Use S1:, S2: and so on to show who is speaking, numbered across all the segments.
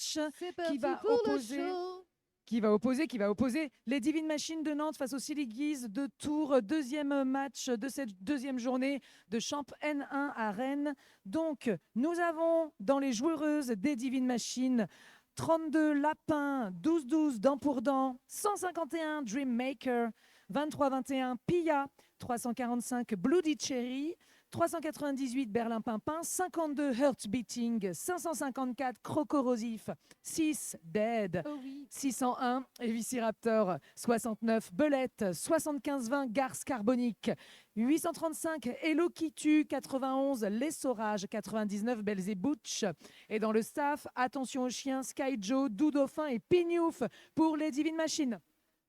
S1: match
S2: C'est parti
S1: qui va
S2: pour le
S1: opposer
S2: show.
S1: qui va opposer les Divine Machines de Nantes face aux Silly Geese de Tours. Deuxième match de cette deuxième journée de Champ N1 à Rennes. Donc, nous avons dans les joueuses des Divine Machines 32 Lapin, 12-12 Dent pour Dent, 151 Dreammaker, 23-21 Pia, 345 Bloody Cherry, 398 Berlin Pimpin, 52 Heart Beating, 554 Crocorosif, 6 Dead,
S2: Oh oui.
S1: 601 Evisciraptor, 69 Belette, 75-20 Garce Carbonique, 835 Hello Kitty, 91 Les Saurages, 99 Belzebutch. Et dans le staff, attention aux chiens, Sky Joe, Doudophin et Pignouf pour les Divine Machines.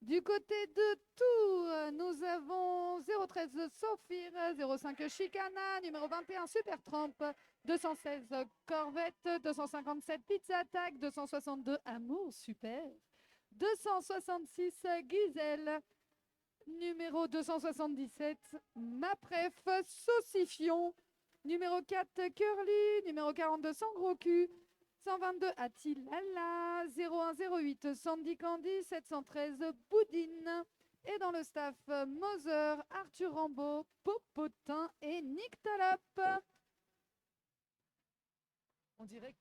S2: Du côté de Tours, nous avons 013 Sophir, 05 Chicana, numéro 21 Super Trump, 216 Corvette, 257 Pizza Attack, 262 Amour Super, 266 Gisèle, numéro 277 Mapref Saucifion, numéro 4 Curly, numéro 42 Sans Gros Cul, 122 Attilala, 0108 Sandy Candy, 713 Boudine. Et dans le staff, Moser, Arthur Rambaud, Popotin et Nick Talop.
S1: On dirait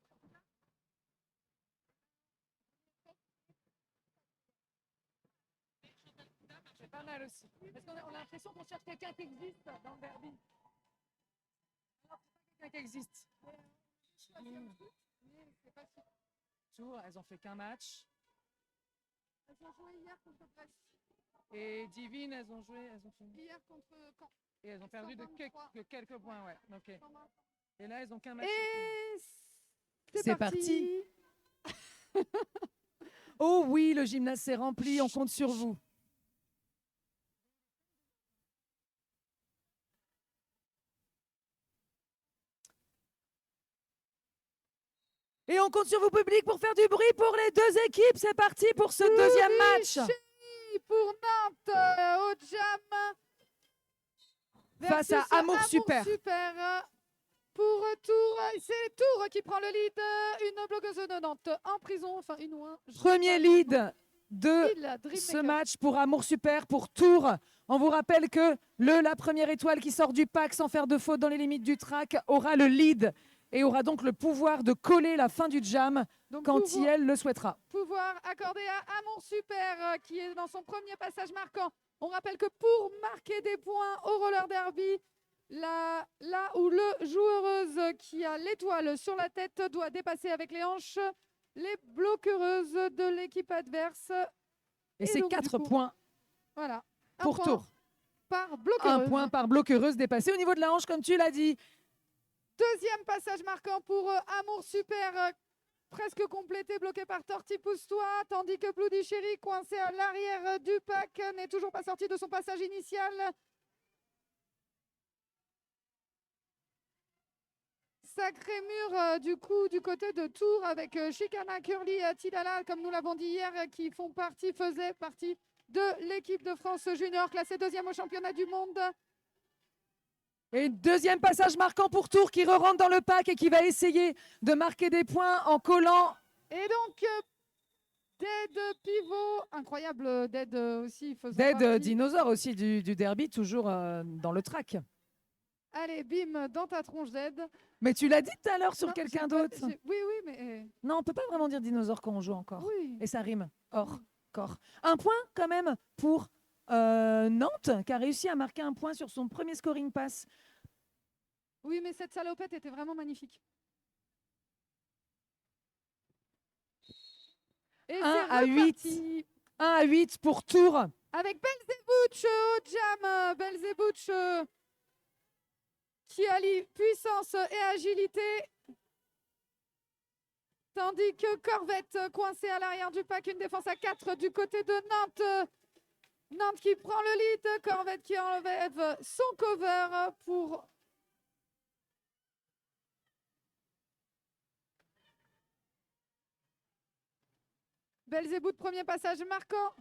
S1: c'est pas mal aussi. Parce qu'on a l'impression qu'on cherche quelqu'un qui existe dans le derby. Alors, c'est pas quelqu'un qui existe. Tours, elles ont fait qu'un match.
S2: Elles ont joué hier contre Brest.
S1: Et Divine, elles ont fait...
S2: Hier contre Caen.
S1: Et elles ont perdu de
S2: 123.
S1: quelques points, ouais. Ok. Et là, elles ont qu'un match.
S2: Et
S1: C'est parti. Oh oui, le gymnase s'est rempli, on compte sur vous. Et on compte sur vous, public, pour faire du bruit pour les deux équipes. C'est parti pour ce deuxième match.
S2: Pour Nantes, au Jam.
S1: Face à Amour Super.
S2: Pour Tours, c'est Tours qui prend le lead. Une bloqueuse de Nantes en prison, enfin une ou un.
S1: Premier lead de ce match pour Amour Super, pour Tours. On vous rappelle que la première étoile qui sort du pack sans faire de faute dans les limites du track aura le lead et aura donc le pouvoir de coller la fin du jam donc quand elle le souhaitera.
S2: Pouvoir accordé à Amour Super qui est dans son premier passage marquant. On rappelle que pour marquer des points au roller derby, là où le joueuse qui a l'étoile sur la tête doit dépasser avec les hanches les bloqueuses de l'équipe adverse.
S1: Et c'est 4 points
S2: voilà,
S1: pour Tours.
S2: Par bloqueuse.
S1: 1 point par bloqueuse dépassée au niveau de la hanche, comme tu l'as dit.
S2: Deuxième passage marquant pour Amour Super, presque complété, bloqué par Torti Pousse-toi, tandis que Bloody Cherry, coincé à l'arrière du pack, n'est toujours pas sorti de son passage initial. Sacré mur du coup du côté de Tours avec Chicana, Curly et Tidala, comme nous l'avons dit hier, qui faisaient partie de l'équipe de France junior, classée deuxième au championnat du monde.
S1: Et deuxième passage marquant pour Tours qui re-rentre dans le pack et qui va essayer de marquer des points en collant.
S2: Et donc, Dead pivot, incroyable Dead aussi.
S1: Dead dinosaure aussi du derby, toujours dans le track.
S2: Allez, bim, dans ta tronche Dead.
S1: Mais tu l'as dit tout à l'heure sur quelqu'un d'autre.
S2: Oui, mais...
S1: Non, on peut pas vraiment dire dinosaure quand on joue encore.
S2: Oui.
S1: Et ça rime. Corps. Un point quand même pour Nantes, qui a réussi à marquer un point sur son premier scoring pass.
S2: Oui, mais cette salopette était vraiment magnifique. Et
S1: 1 à 8. 1 à 8 pour Tours.
S2: Avec Belzebutch au jam. Belzebutch qui allie puissance et agilité. Tandis que Corvette coincée à l'arrière du pack, une défense à 4 du côté de Nantes. Nantes qui prend le lead, Corvette qui enlève son cover pour... Belzébout, premier passage marquant.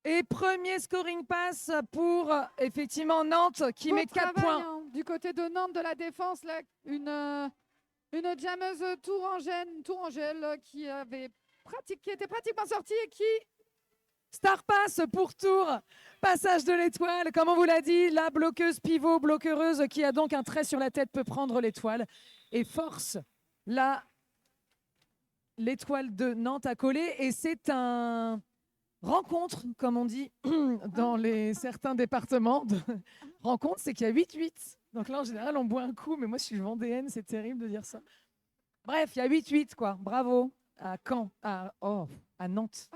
S1: Et premier scoring pass pour effectivement Nantes qui met 4 points.
S2: du côté de Nantes de la Défense, là, une jammeuse tourangelle qui était pratiquement sortie et qui
S1: Star Pass pour Tours, passage de l'étoile. Comme on vous l'a dit, la bloqueuse pivot, bloqueuse qui a donc un trait sur la tête peut prendre l'étoile et force l'étoile de Nantes à coller. Et c'est un rencontre, comme on dit dans certains départements. Rencontre, c'est qu'il y a 8-8. Donc là, en général, on boit un coup, mais moi, je suis vendéenne, c'est terrible de dire ça. Bref, il y a 8-8, quoi. Bravo à Caen, à Nantes.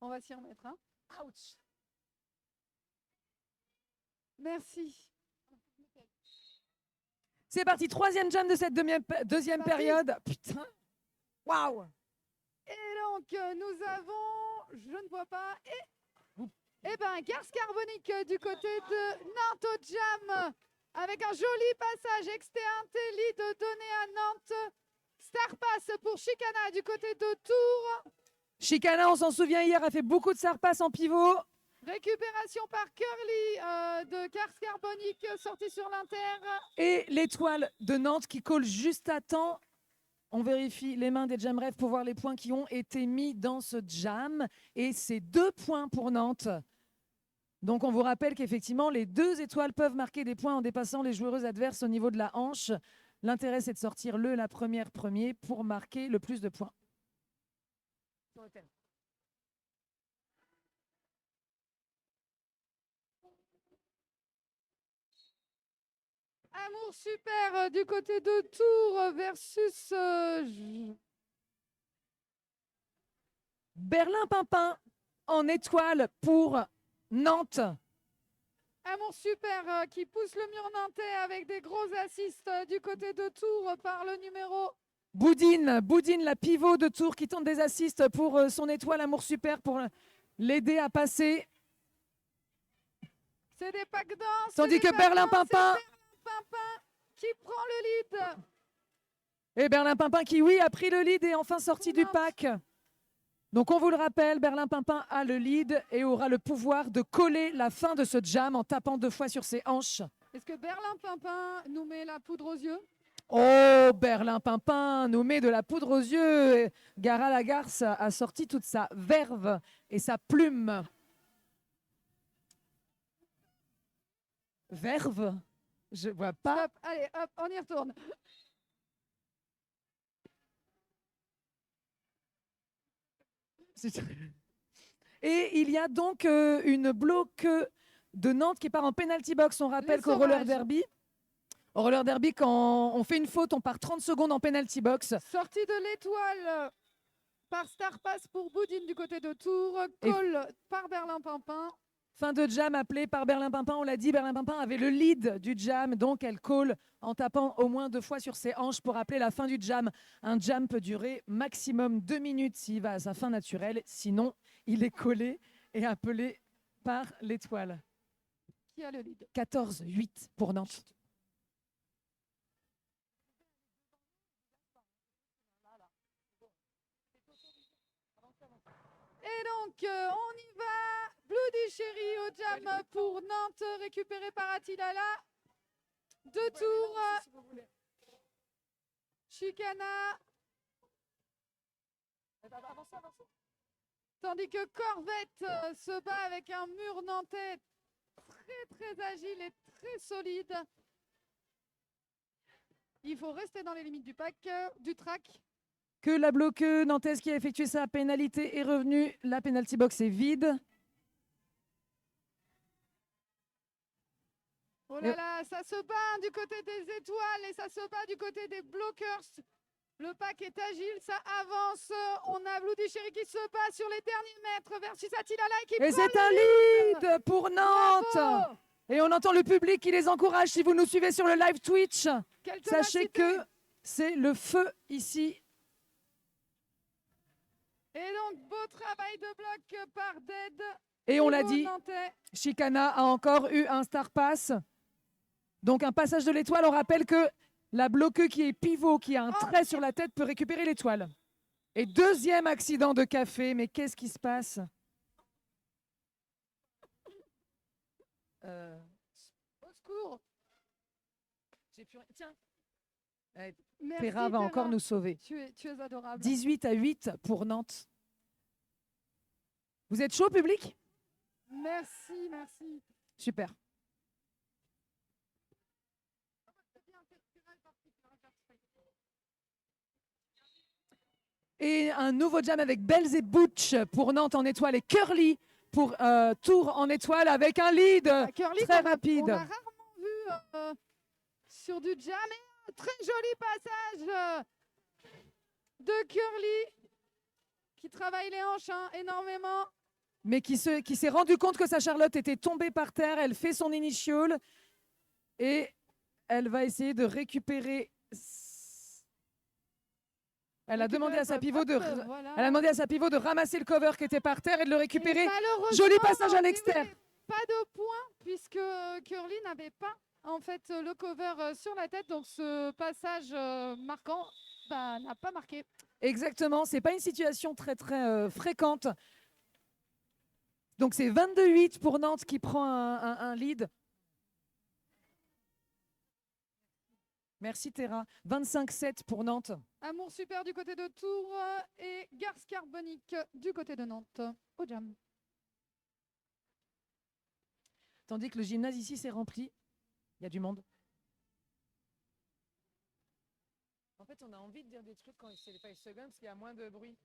S2: On va s'y remettre. Hein.
S1: Ouch.
S2: Merci.
S1: C'est parti, troisième jam de cette deuxième période. Putain, waouh.
S2: Et donc, nous avons, je ne vois pas, Garce Carbonique du côté de Nantes au jam, avec un joli passage externe, lead donné à Nantes. Star Pass pour Chicana du côté de Tours.
S1: Chicana, on s'en souvient hier, a fait beaucoup de Sarpass en pivot.
S2: Récupération par Curly de Garce Carbonique sorti sur l'inter.
S1: Et l'étoile de Nantes qui colle juste à temps. On vérifie les mains des jam refs pour voir les points qui ont été mis dans ce jam. Et c'est 2 points pour Nantes. Donc on vous rappelle qu'effectivement, les 2 étoiles peuvent marquer des points en dépassant les joueuses adverses au niveau de la hanche. L'intérêt, c'est de sortir la première premier pour marquer le plus de points.
S2: Amour super du côté de Tours versus
S1: Berlin-Pimpin en étoile pour Nantes.
S2: Amour super qui pousse le mur nantais avec des gros assists du côté de Tours par le numéro
S1: Boudine, la pivot de Tours qui tente des assists pour son étoile Amour super pour l'aider à passer.
S2: C'est des packs danse.
S1: Tandis que Berlin-Pimpin
S2: qui prend le lead.
S1: Et Berlin-Pimpin qui, oui, a pris le lead et est enfin sorti du pack. Donc on vous le rappelle, Berlin-Pimpin a le lead et aura le pouvoir de coller la fin de ce jam en tapant 2 fois sur ses hanches.
S2: Est-ce que Berlin-Pimpin nous met la poudre aux yeux?
S1: Oh, Berlin-Pimpin nous met de la poudre aux yeux. Gara Lagarce a sorti toute sa verve et sa plume. Verve? Je vois pas.
S2: Stop. Allez, hop, on y retourne.
S1: Et il y a donc une bloque de Nantes qui part en penalty box. On rappelle qu'au roller derby, quand on fait une faute, on part 30 secondes en penalty box.
S2: Sortie de l'étoile par Star Pass pour Boudine du côté de Tours. Call par Berlin-Pimpin.
S1: Fin de jam appelée par Berlin-Pimpin. On l'a dit, Berlin-Pimpin avait le lead du jam, donc elle call en tapant au moins 2 fois sur ses hanches pour appeler la fin du jam. Un jam peut durer maximum 2 minutes s'il va à sa fin naturelle. Sinon, il est collé et appelé par l'étoile.
S2: Qui a le lead?
S1: 14-8 pour Nantes.
S2: Et donc, on y va. Bloody Cherry au jam pour Nantes, récupéré par Attilala. 2 tours. Chicana. Tandis que Corvette se bat avec un mur nantais très agile et très solide. Il faut rester dans les limites du pack, du track.
S1: Que la bloqueuse nantaise qui a effectué sa pénalité est revenue. La penalty box est vide.
S2: Oh là là, ça se bat du côté des étoiles et ça se bat du côté des bloqueurs. Le pack est agile, ça avance. On a Bloody Cherry qui se bat sur les derniers mètres versus Attilala qui
S1: Et c'est un lead pour Nantes.
S2: Bravo.
S1: Et on entend le public qui les encourage. Si vous nous suivez sur le live Twitch,
S2: Quelle
S1: sachez
S2: ténacité.
S1: que c'est le feu ici.
S2: Et donc, beau travail de bloc par Dead.
S1: Et on l'a
S2: Pivot
S1: dit,
S2: nantais.
S1: Chicana a encore eu un star pass. Donc un passage de l'étoile. On rappelle que la bloqueuse qui est pivot, qui a un trait sur la tête, peut récupérer l'étoile. Et deuxième accident de café. Mais qu'est-ce qui se passe?
S2: Au secours.
S1: j'ai plus rien. Tiens.
S2: Merci,
S1: Terra va encore nous sauver.
S2: Tu es adorable.
S1: 18-8 pour Nantes. Vous êtes chaud, public?
S2: Merci, merci.
S1: Super. Et un nouveau jam avec Bells et Butch pour Nantes en étoile et Curly pour Tours en étoile avec un lead
S2: Curly,
S1: très
S2: on
S1: rapide.
S2: a rarement vu sur du jam. Et un très joli passage de Curly qui travaille les hanches énormément.
S1: Mais qui s'est rendu compte que sa Charlotte était tombée par terre. Elle fait son initial et elle va essayer de récupérer. Elle a demandé à sa pivot elle a demandé à sa pivot de ramasser le cover qui était par terre et de le récupérer. Joli passage à l'extérieur.
S2: Pas de point puisque Curly n'avait pas en fait le cover sur la tête, donc ce passage marquant n'a pas marqué.
S1: Exactement, c'est pas une situation très fréquente. Donc c'est 22-8 pour Nantes qui prend un lead. Merci Terra. 25-7 pour Nantes.
S2: Amour super du côté de Tours et Garce Carbonique du côté de Nantes au jam.
S1: Tandis que le gymnase ici s'est rempli. Il y a du monde. En fait, on a envie de dire des trucs quand c'est les 5 seconds parce qu'il y a moins de bruit.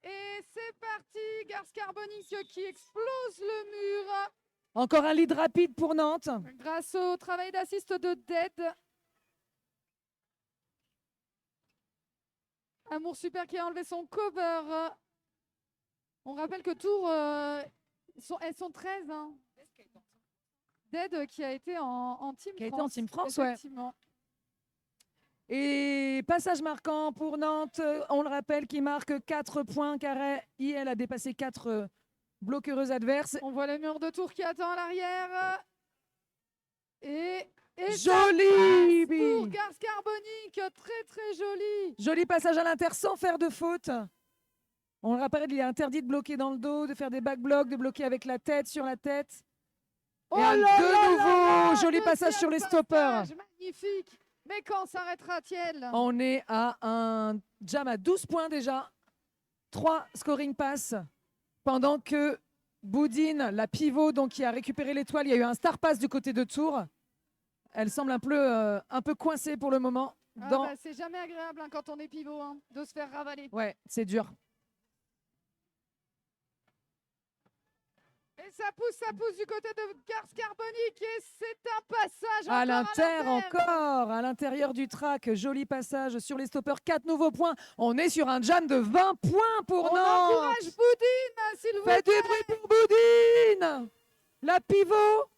S2: Et c'est parti, Garce Carbonique qui explose le mur.
S1: Encore un lead rapide pour Nantes.
S2: Grâce au travail d'assist de Dead. Amour super qui a enlevé son cover. On rappelle que Tours, elles sont 13. Hein. Dead qui a été en Team France.
S1: Qui a été en Team France, ouais. Et passage marquant pour Nantes, on le rappelle, qui marque 4 points car elle a dépassé 4 bloqueuses adverses.
S2: On voit le mur de Tours qui attend à l'arrière. Et
S1: joli
S2: pour Garce Carbonique, très joli.
S1: Joli passage à l'inter sans faire de faute. On le rappelle, il est interdit de bloquer dans le dos, de faire des back blocks, de bloquer avec la tête, sur la tête.
S2: Oh
S1: et de nouveau, joli passage sur les stoppers.
S2: Magnifique. Mais quand s'arrêtera-t-elle?
S1: On est à un jam à 12 points déjà. 3 scoring pass. Pendant que Boudine, la pivot, donc, qui a récupéré l'étoile, il y a eu un star pass du côté de Tours. Elle semble un peu coincée pour le moment.
S2: C'est jamais agréable hein, quand on est pivot de se faire ravaler.
S1: Ouais, c'est dur.
S2: Et ça pousse du côté de Garce Carbonique et c'est un passage
S1: à l'intérieur du track. Joli passage sur les stoppers. 4 nouveaux points. On est sur un jam de 20 points pour Nantes.
S2: On encourage Boudine, s'il vous plaît.
S1: Faites du bruit pour Boudine. La pivot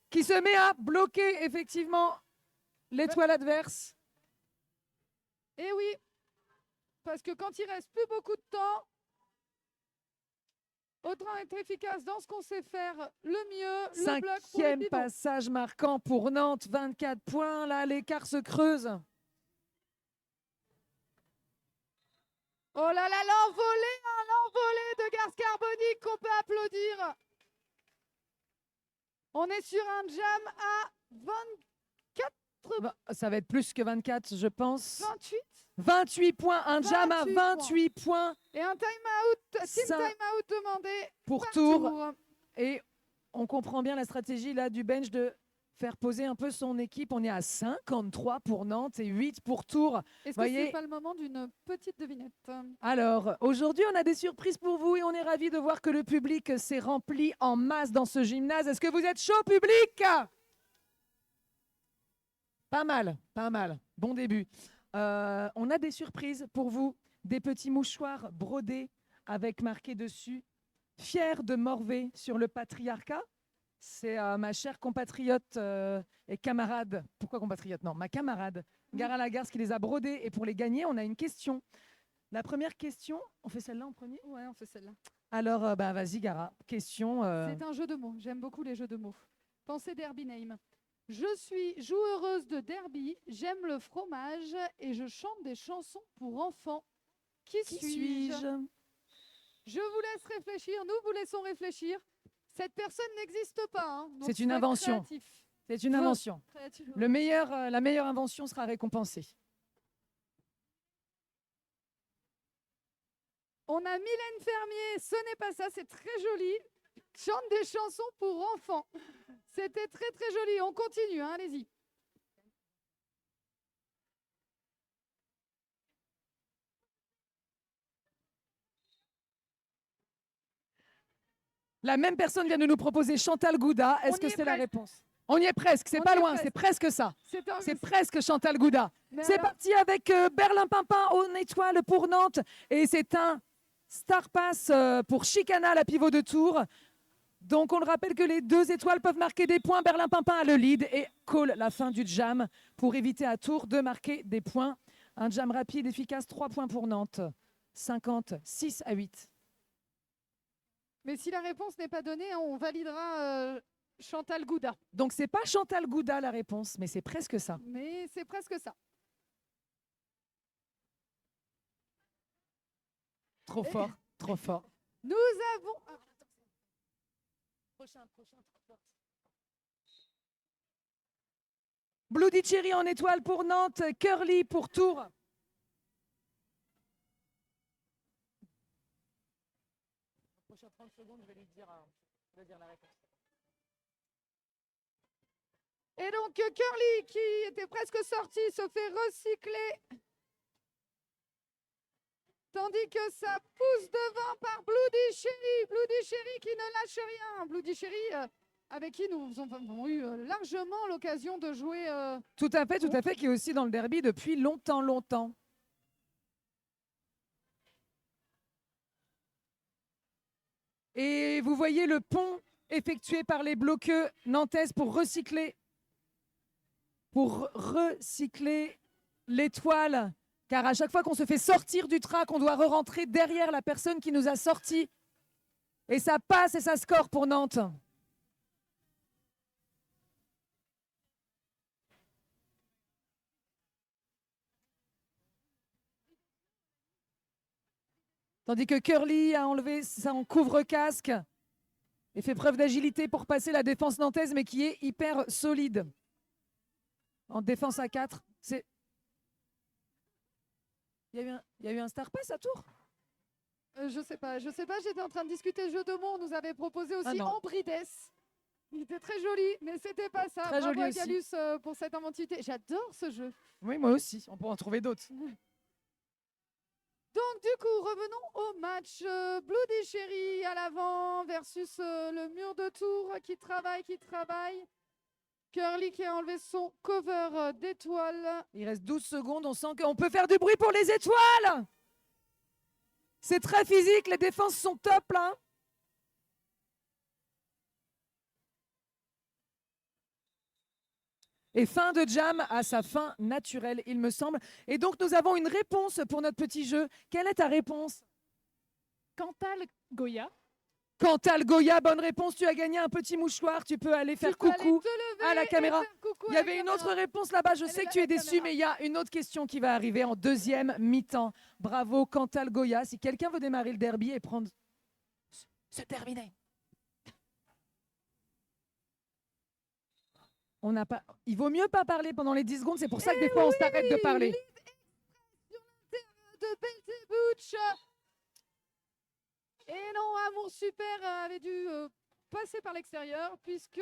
S1: qui se met à bloquer effectivement l'étoile adverse.
S2: Et oui, parce que quand il reste plus beaucoup de temps, autant être efficace dans ce qu'on sait faire le mieux. Le bloc pour les pivots.
S1: Passage marquant pour Nantes, 24 points. Là, l'écart se creuse.
S2: Oh là là, l'envolée de Garce Carbonique qu'on peut applaudir. On est sur un jam à 24.
S1: Ça va être plus que 24, je pense.
S2: 28
S1: points, un jam à 28 points.
S2: Et un time-out demandé
S1: pour Tours. Et on comprend bien la stratégie là du bench de faire poser un peu son équipe. On est à 53 pour Nantes et 8 pour Tours.
S2: Est-ce que c'est pas le moment d'une petite devinette?
S1: Alors, aujourd'hui, on a des surprises pour vous et on est ravis de voir que le public s'est rempli en masse dans ce gymnase. Est-ce que vous êtes chaud, public? Pas mal. Bon début. On a des surprises pour vous, des petits mouchoirs brodés avec marqué dessus « Fier de Morvée sur le patriarcat ». C'est ma chère compatriote et camarade, pourquoi compatriote? Non, ma camarade Gara Lagarce qui les a brodés. Et pour les gagner, on a une question. La première question, on fait celle-là en premier?
S2: Ouais, on fait celle-là.
S1: Alors, vas-y Gara, question.
S2: C'est un jeu de mots, j'aime beaucoup les jeux de mots. Pensez Derby Name. Je suis joueuse de derby, j'aime le fromage et je chante des chansons pour enfants. Qui suis-je? Je vous laisse réfléchir, nous vous laissons réfléchir. Cette personne n'existe pas. Hein,
S1: c'est une invention. C'est une invention.
S2: Créative.
S1: La meilleure invention sera récompensée.
S2: On a Mylène Fermier, ce n'est pas ça, c'est très joli. Chante des chansons pour enfants. C'était très très joli. On continue, hein, allez-y.
S1: La même personne vient de nous proposer Chantal Gouda. Est-ce
S2: On
S1: que
S2: y est
S1: c'est la
S2: presque.
S1: réponse? On y est presque, c'est
S2: On
S1: pas
S2: y est
S1: loin,
S2: presque.
S1: c'est presque ça.
S2: C'est
S1: C'est presque Chantal Gouda.
S2: Mais
S1: C'est
S2: alors,
S1: parti avec Berlin Pimpin en étoile pour Nantes. Et c'est un Star Pass pour Chicana, la pivot de Tours. Donc on le rappelle que les 2 étoiles peuvent marquer des points. Berlin Pimpin a le lead et call la fin du jam pour éviter à Tours de marquer des points. Un jam rapide, efficace, 3 points pour Nantes. 56-8.
S2: Mais si la réponse n'est pas donnée, hein, on validera Chantal Gouda.
S1: Donc c'est pas Chantal Gouda la réponse, mais c'est presque ça.
S2: Mais c'est presque ça.
S1: Trop fort, trop fort.
S2: Nous avons...
S1: Prochain. Bloody Cherry en étoile pour Nantes, Curly pour Tours. Prochain 30 secondes, je vais lui dire la réponse.
S2: Et donc Curly, qui était presque sorti, se fait recycler. Tandis que ça pousse devant par Bloody Cherry. Bloody Cherry qui ne lâche rien. Bloody Cherry, avec qui nous avons eu largement l'occasion de jouer.
S1: Tout à fait, qui est aussi dans le derby depuis longtemps. Et vous voyez le pont effectué par les bloqueux nantaises pour recycler l'étoile. Car à chaque fois qu'on se fait sortir du track, on doit re-rentrer derrière la personne qui nous a sortis. Et ça passe et ça score pour Nantes. Tandis que Curly a enlevé son couvre-casque et fait preuve d'agilité pour passer la défense nantaise, mais qui est hyper solide. En défense à 4, c'est... Il y a eu un Star Pass à Tours?
S2: Je sais pas, j'étais en train de discuter jeu de mots. On nous avait proposé aussi
S1: non.
S2: Ambrides. Il était très joli, mais c'était pas ça.
S1: Très
S2: Bravo
S1: joli
S2: à
S1: aussi.
S2: Galus pour cette inventivité. J'adore ce jeu.
S1: Oui, moi aussi. On pourra en trouver d'autres.
S2: Donc du coup, revenons au match. Bloody Cherry à l'avant versus le mur de Tours qui travaille. Curly qui a enlevé son cover d'étoiles.
S1: Il reste 12 secondes. On sent qu'on peut faire du bruit pour les étoiles. C'est très physique. Les défenses sont top là. Et fin de jam à sa fin naturelle, il me semble. Et donc, nous avons une réponse pour notre petit jeu. Quelle est ta réponse?
S3: Cantal Goya.
S1: Cantal Goya, bonne réponse. Tu as gagné un petit mouchoir. Tu peux aller faire
S2: Tu peux aller
S1: coucou
S2: te lever
S1: à la
S2: et
S1: caméra.
S2: faire coucou
S1: Il y
S2: à la
S1: avait une
S2: caméra.
S1: autre réponse là-bas. Je
S2: Elle
S1: sais
S2: est
S1: que
S2: là,
S1: tu es
S2: la
S1: déçu,
S2: caméra.
S1: mais il y a une autre question qui va arriver en deuxième mi-temps. Bravo, Cantal Goya. Si quelqu'un veut démarrer le derby et prendre... Se terminer. On n'a pas... Il vaut mieux pas parler pendant les 10 secondes. C'est pour ça que des fois, on s'arrête de parler.
S2: De Belzebutch. Et non, Amour Super avait dû passer par l'extérieur puisque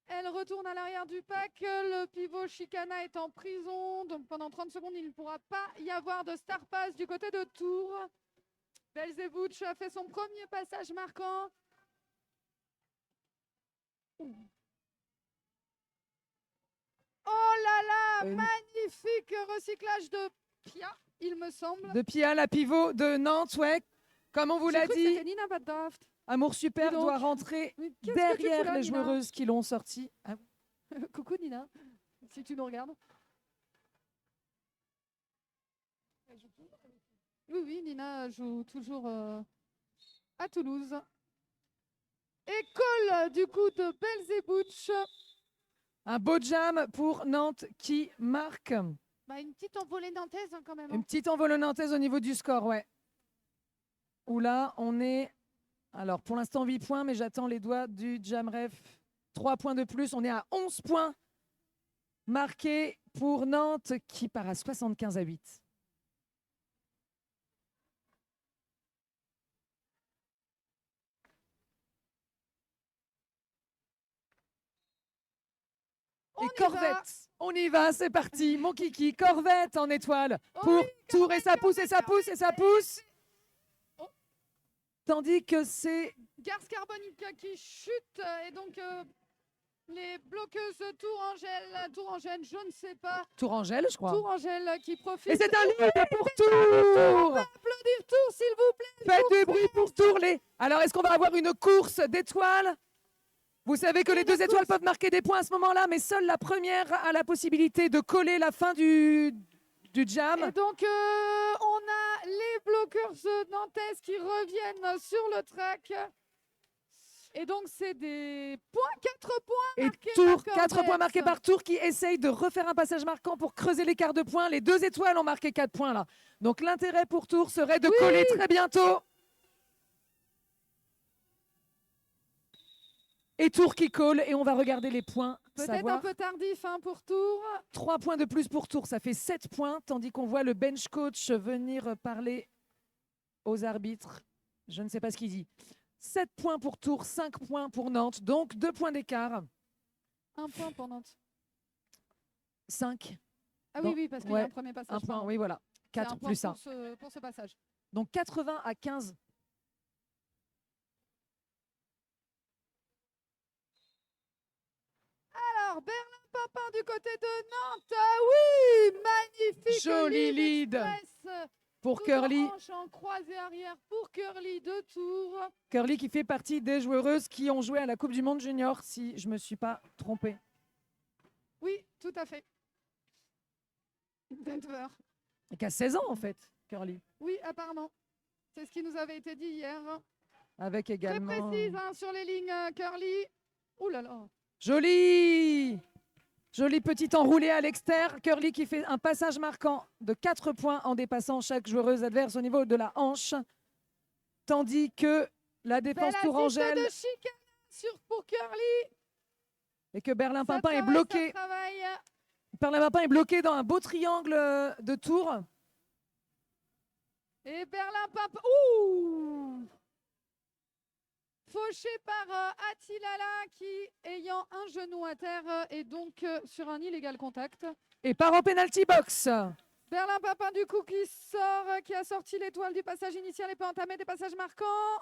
S2: elle retourne à l'arrière du pack. Le pivot Chicana est en prison. Donc pendant 30 secondes, il ne pourra pas y avoir de Star Pass du côté de Tours. Belzebutch a fait son premier passage marquant. Oh là là, magnifique recyclage de Pia, il me semble.
S1: De Pia, la pivot de Nantes, ouais. Comme on vous
S2: J'ai
S1: l'a
S2: cru que
S1: dit,
S2: c'était Nina Baddaft.
S1: Amour Super
S2: Dis donc.
S1: doit rentrer
S2: Mais qu'est-ce que tu fous
S1: derrière
S2: là,
S1: les
S2: Nina
S1: joueuses qui l'ont sorti. Ah,
S2: Coucou Nina, si tu nous regardes. Oui, oui, Nina joue toujours à Toulouse. École du coup de Belzebutch.
S1: un beau jam pour Nantes qui marque.
S2: Bah, une petite envolée nantaise hein, quand même.
S1: Une petite envolée nantaise au niveau du score, ouais. Où là, on est... Alors, pour l'instant, 8 points, mais j'attends les doigts du jam ref 3 points de plus, on est à 11 points marqués pour Nantes qui part à 75-8.
S2: On
S1: Et
S2: y
S1: Corvette, on y va, c'est parti. Mon kiki, Corvette en étoile
S2: va.
S1: pour
S2: Oui,
S1: Tours et ça pousse et ça pousse et ça pousse.
S2: Oh.
S1: Tandis que c'est
S2: Garce carbonique qui chute et donc les bloqueuses Tourangelle, je ne sais pas.
S1: Tourangelle, je crois.
S2: Tourangelle qui profite.
S1: Et c'est un lead pour
S2: On
S1: Tours.
S2: va applaudir Tours, s'il vous plaît.
S1: Faites du bruit pour Tours. Alors, est-ce qu'on va avoir une course d'étoiles? Vous savez que les deux étoiles peuvent marquer des points à ce moment-là, mais seule la première a la possibilité de coller la fin du jam.
S2: Et donc, on a les bloqueurs nantaises qui reviennent sur le track. Et donc, c'est des points, 4 points
S1: Et
S2: marqués
S1: Tours,
S2: par
S1: 4 points
S2: Corvette.
S1: marqués par Tours qui essaye de refaire un passage marquant pour creuser l'écart de points. Les deux étoiles ont marqué 4 points là. Donc l'intérêt pour Tours serait de coller très bientôt. Et Tours qui colle et on va regarder les points.
S2: Peut-être
S1: savoir.
S2: un peu tardif pour Tours.
S1: 3 points de plus pour Tours, ça fait 7 points, tandis qu'on voit le bench coach venir parler aux arbitres. Je ne sais pas ce qu'il dit. 7 points pour Tours, 5 points pour Nantes, donc 2 points d'écart.
S2: 1 point pour Nantes.
S1: 5,
S2: Ah
S1: Non,
S2: oui, parce qu'il y
S1: ouais,
S2: a un premier passage.
S1: 1 point,
S2: pardon.
S1: oui voilà.
S2: C'est
S1: 4
S2: un point
S1: plus 1.
S2: pour ce passage.
S1: Donc 80-15.
S2: Alors, Berlin-Papin du côté de Nantes. Oui, magnifique.
S1: Joli lead
S2: express.
S1: pour
S2: Tout
S1: Curly.
S2: en hanche, en croisé arrière pour Curly de Tours.
S1: Curly qui fait partie des joueuses qui ont joué à la Coupe du Monde Junior, si je ne me suis pas trompée.
S2: Oui, tout à fait. Denver.
S1: Et qui a 16 ans en fait, Curly.
S2: Oui, apparemment. C'est ce qui nous avait été dit hier.
S1: Avec
S2: Très
S1: également...
S2: précise sur les lignes, Curly. Ouh là là.
S1: Joli! Joli petit enroulé à l'extérieur. Curly qui fait un passage marquant de 4 points en dépassant chaque joueuse adverse au niveau de la hanche. Tandis que la défense
S2: Belle
S1: tourangelle
S2: assiste de chicane pour Curly.
S1: et que Berlin-Papin
S2: Ça
S1: est
S2: travaille,
S1: bloqué.
S2: ça travaille.
S1: Berlin-Papin est bloqué dans un beau triangle de Tours.
S2: Et Berlin-Papin. Ouh! Fauché par Attilala qui, ayant un genou à terre, est donc sur un illégal contact.
S1: Et part en penalty box.
S2: Berlin-Papin du coup qui sort, qui a sorti l'étoile du passage initial et peut entamer des passages marquants.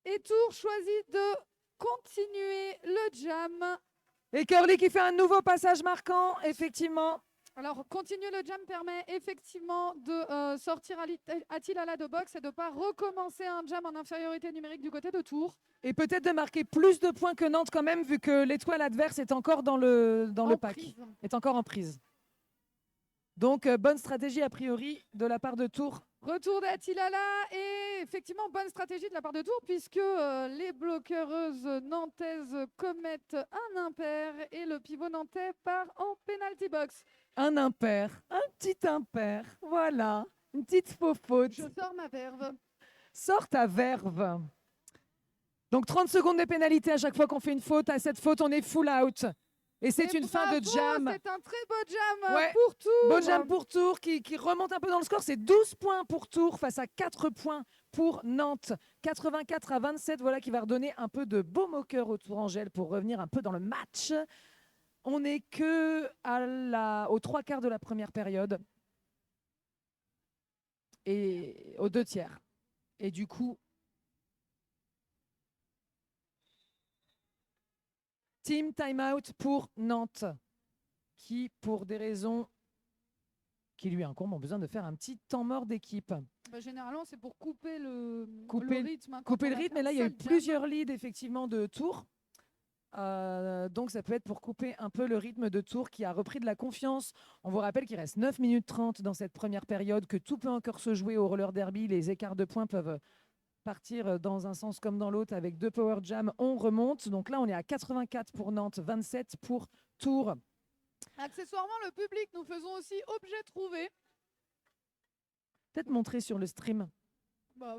S2: Et Tours choisit de continuer le jam.
S1: Et Curly qui fait un nouveau passage marquant, effectivement.
S2: Alors, continuer le jam permet effectivement de sortir Attilala de boxe et de ne pas recommencer un jam en infériorité numérique du côté de Tours.
S1: Et peut-être de marquer plus de points que Nantes quand même, vu que l'étoile adverse est encore dans le
S2: En
S1: pack,
S2: prise.
S1: est encore en prise. Donc, bonne stratégie a priori de la part de Tours.
S2: Retour d'Attilala et effectivement bonne stratégie de la part de Tours puisque les bloqueuses nantaises commettent un impair et le pivot nantais part en penalty box.
S1: Un impair, un petit impair, voilà, une petite faux faute.
S2: Je sors ma verve.
S1: Sort ta verve. Donc 30 secondes de pénalité à chaque fois qu'on fait une faute. À cette faute, on est full out. Et c'est
S2: Et
S1: une fin de
S2: bravo,
S1: jam.
S2: C'est un très beau jam
S1: Ouais,
S2: pour Tours.
S1: Beau jam pour Tours qui remonte un peu dans le score. C'est 12 points pour Tours face à 4 points pour Nantes. 84-27, voilà qui va redonner un peu de baume au cœur aux Tourangelles pour revenir un peu dans le match. On n'est que aux 3/4 de la première période et aux 2/3. Et du coup, team time-out pour Nantes, qui, pour des raisons qui lui incombent, ont besoin de faire un petit temps mort d'équipe.
S2: Bah, généralement, c'est pour couper le rythme. hein, quand
S1: Couper
S2: on
S1: le
S2: a
S1: rythme,
S2: fait
S1: et là,
S2: un
S1: il y a eu
S2: seul jam.
S1: plusieurs leads, effectivement, de Tours. Donc, ça peut être pour couper un peu le rythme de Tours qui a repris de la confiance. On vous rappelle qu'il reste 9 minutes 30 dans cette première période, que tout peut encore se jouer au roller derby. Les écarts de points peuvent partir dans un sens comme dans l'autre avec 2 power jam. On remonte. Donc là, on est à 84 pour Nantes, 27 pour Tours.
S2: Accessoirement, le public, nous faisons aussi objet trouvé.
S1: Peut-être montrer sur le stream.
S2: Bah,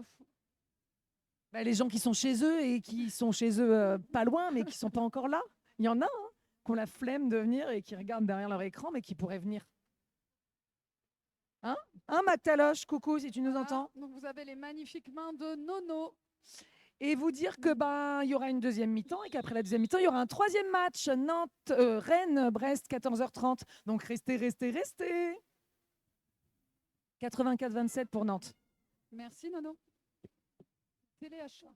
S1: Bah, les gens qui sont chez eux et qui sont chez eux pas loin, mais qui sont pas encore là. Il y en a qui ont la flemme de venir et qui regardent derrière leur écran, mais qui pourraient venir. Hein, Mactaloche, coucou si tu nous
S2: Voilà.
S1: entends.
S2: Donc vous avez les magnifiques mains de Nono.
S1: Et vous dire que il y aura une deuxième mi-temps et qu'après la deuxième mi-temps, il y aura un troisième match, Rennes-Brest, 14h30. Donc restez. 84-27 pour Nantes.
S2: Merci Nono. Téléachat.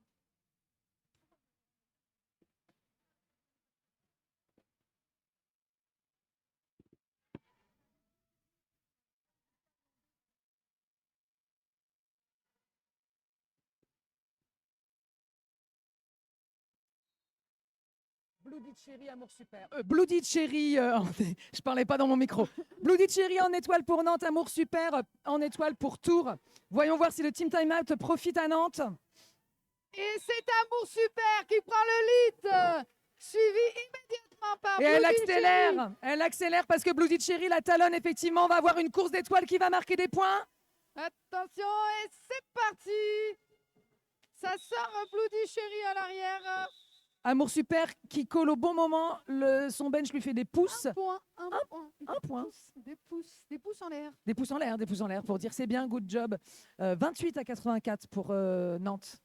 S1: Bloody Cherry, amour super. Bloody Cherry, je parlais pas dans mon micro. Bloody Cherry en étoile pour Nantes, amour super en étoile pour Tours. Voyons voir si le Team Time Out profite à Nantes.
S2: Et c'est Amour Super qui prend le lead, suivi immédiatement par
S1: Et elle
S2: Bloody Cherry.
S1: accélère parce que Bloody Cherry la talonne effectivement, va avoir une course d'étoiles qui va marquer des points.
S2: Attention, et c'est parti. Ça sort Bloody Cherry à l'arrière.
S1: Amour super qui colle au bon moment, son bench lui fait des pouces.
S2: Un point.
S1: Un point.
S2: Des pouces en l'air.
S1: Des pouces en l'air pour dire c'est bien, good job. 28-84 pour Nantes.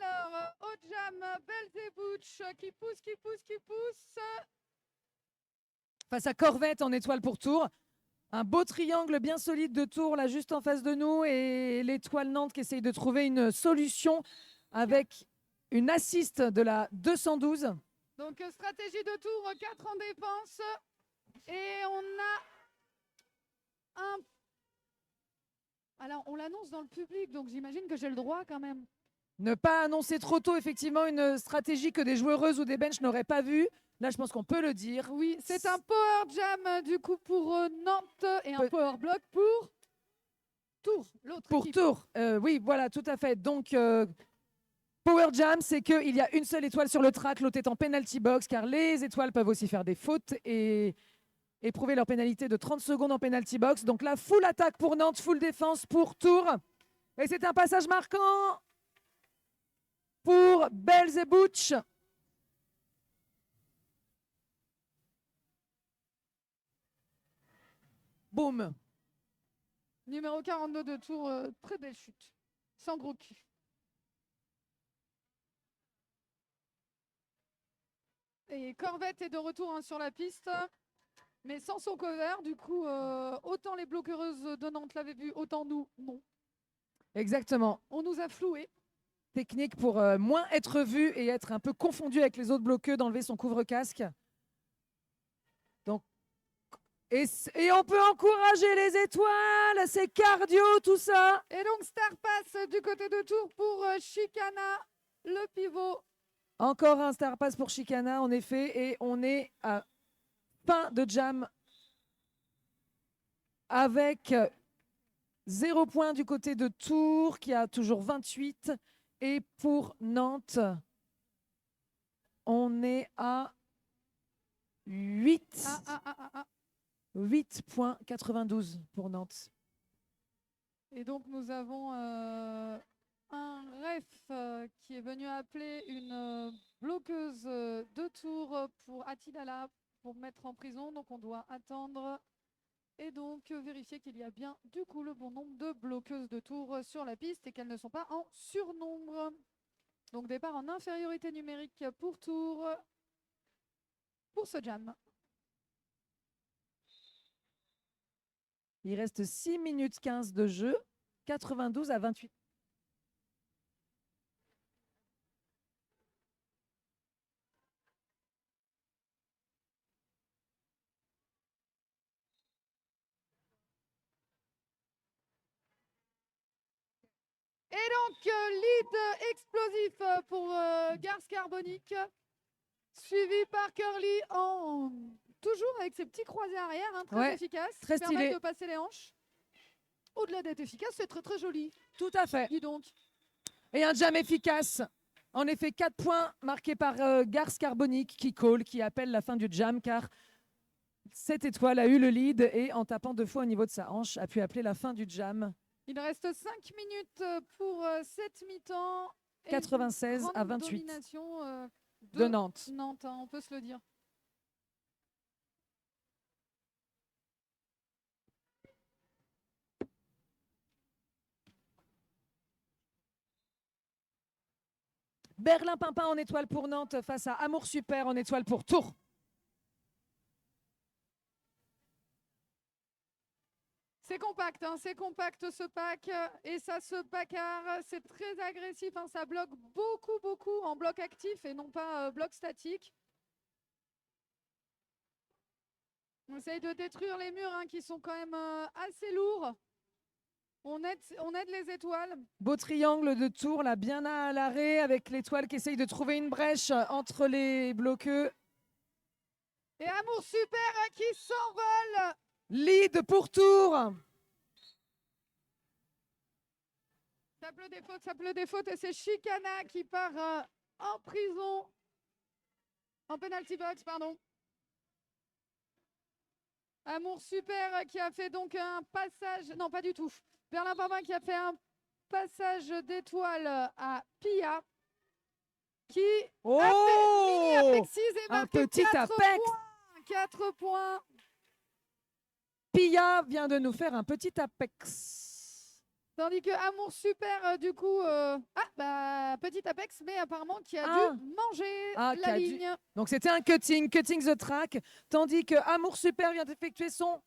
S2: Alors, au jam, Belzebouch qui pousse.
S1: Face à Corvette en étoile pour Tours. Un beau triangle bien solide de Tours là juste en face de nous et l'étoile Nantes qui essaye de trouver une solution avec une assist de la 212.
S2: Donc, stratégie de tour, 4 en défense. Et on a un... Alors, on l'annonce dans le public, donc j'imagine que j'ai le droit quand même.
S1: Ne pas annoncer trop tôt effectivement une stratégie que des joueuses ou des benches n'auraient pas vue. Là, je pense qu'on peut le dire.
S2: Oui, c'est un power jam du coup pour Nantes et un power block pour Tours, l'autre
S1: Pour
S2: équipe.
S1: Tours, oui, voilà, tout à fait. Donc, Power Jam, c'est qu'il y a une seule étoile sur le track, l'autre est en penalty box, car les étoiles peuvent aussi faire des fautes et éprouver leur pénalité de 30 secondes en penalty box. Donc là, full attaque pour Nantes, full défense pour Tours. Et c'est un passage marquant pour Belzebouch. Boum.
S2: Numéro 42 de Tours, très belle chute, sans gros cul. Et Corvette est de retour sur la piste, mais sans son cover. Du coup, autant les bloqueuses de Nantes l'avaient vu, autant nous, non.
S1: Exactement.
S2: On nous a floués.
S1: Technique pour moins être vu et être un peu confondu avec les autres bloqueux, d'enlever son couvre-casque. Donc, et on peut encourager les étoiles, c'est cardio tout ça.
S2: Et donc, Star passe du côté de Tours pour Chicana, le pivot.
S1: Encore un star pass pour Chicana, en effet, et on est à fin de jam avec 0 point du côté de Tours, qui a toujours 28. Et pour Nantes, on est à 8. 8,92 pour Nantes.
S2: Et donc, nous avons un ref qui est venu appeler une bloqueuse de Tours pour Attila pour mettre en prison. Donc, on doit attendre et donc vérifier qu'il y a bien du coup le bon nombre de bloqueuses de Tours sur la piste et qu'elles ne sont pas en surnombre. Donc, départ en infériorité numérique pour Tours pour ce jam.
S1: Il reste 6 minutes 15 de jeu, 92-28.
S2: Et donc, lead explosif pour Garce Carbonique, suivi par Curly toujours avec ses petits croisés arrière, très efficace,
S1: très
S2: qui permettent
S1: stylé.
S2: de passer les hanches. au-delà d'être efficace, c'est très très joli.
S1: Tout à fait.
S2: Dis donc.
S1: Et un jam efficace. En effet, 4 points marqués par Garce Carbonique qui call, qui appelle la fin du jam, car cette étoile a eu le lead et en tapant 2 fois au niveau de sa hanche, a pu appeler la fin du jam.
S2: Il reste 5 minutes pour cette mi-temps. Et
S1: 96 à
S2: grande
S1: 28
S2: domination
S1: de Nantes.
S2: Nantes, hein, on peut se le dire.
S1: Berlin-Pimpin en étoile pour Nantes face à Amour Super en étoile pour Tours.
S2: C'est compact, hein, c'est compact ce pack et ça se bagarre, c'est très agressif, hein, ça bloque beaucoup en bloc actif et non pas bloc statique. On essaye de détruire les murs hein, qui sont quand même assez lourds. On aide les étoiles.
S1: Beau triangle de Tours, là, bien à l'arrêt, avec l'étoile qui essaye de trouver une brèche entre les bloqueux.
S2: Et Amour Super qui s'envole.
S1: Lead pour Tours.
S2: Ça pleut des fautes et c'est Chicana qui part en prison. En penalty box, pardon. Amour Super qui a fait donc un passage, non pas du tout, Berlin-Pimpin qui a fait un passage d'étoile à Pia qui
S1: Oh,
S2: a fait mini Apexis et
S1: un
S2: marqué
S1: petit
S2: 4
S1: Apex.
S2: points. 4 points.
S1: Pia vient de nous faire un petit Apex.
S2: Tandis que Amour Super, du coup, petit Apex, mais apparemment qui a dû manger
S1: qui
S2: la
S1: a dû-
S2: ligne.
S1: Donc c'était un cutting the track, tandis que Amour Super vient d'effectuer son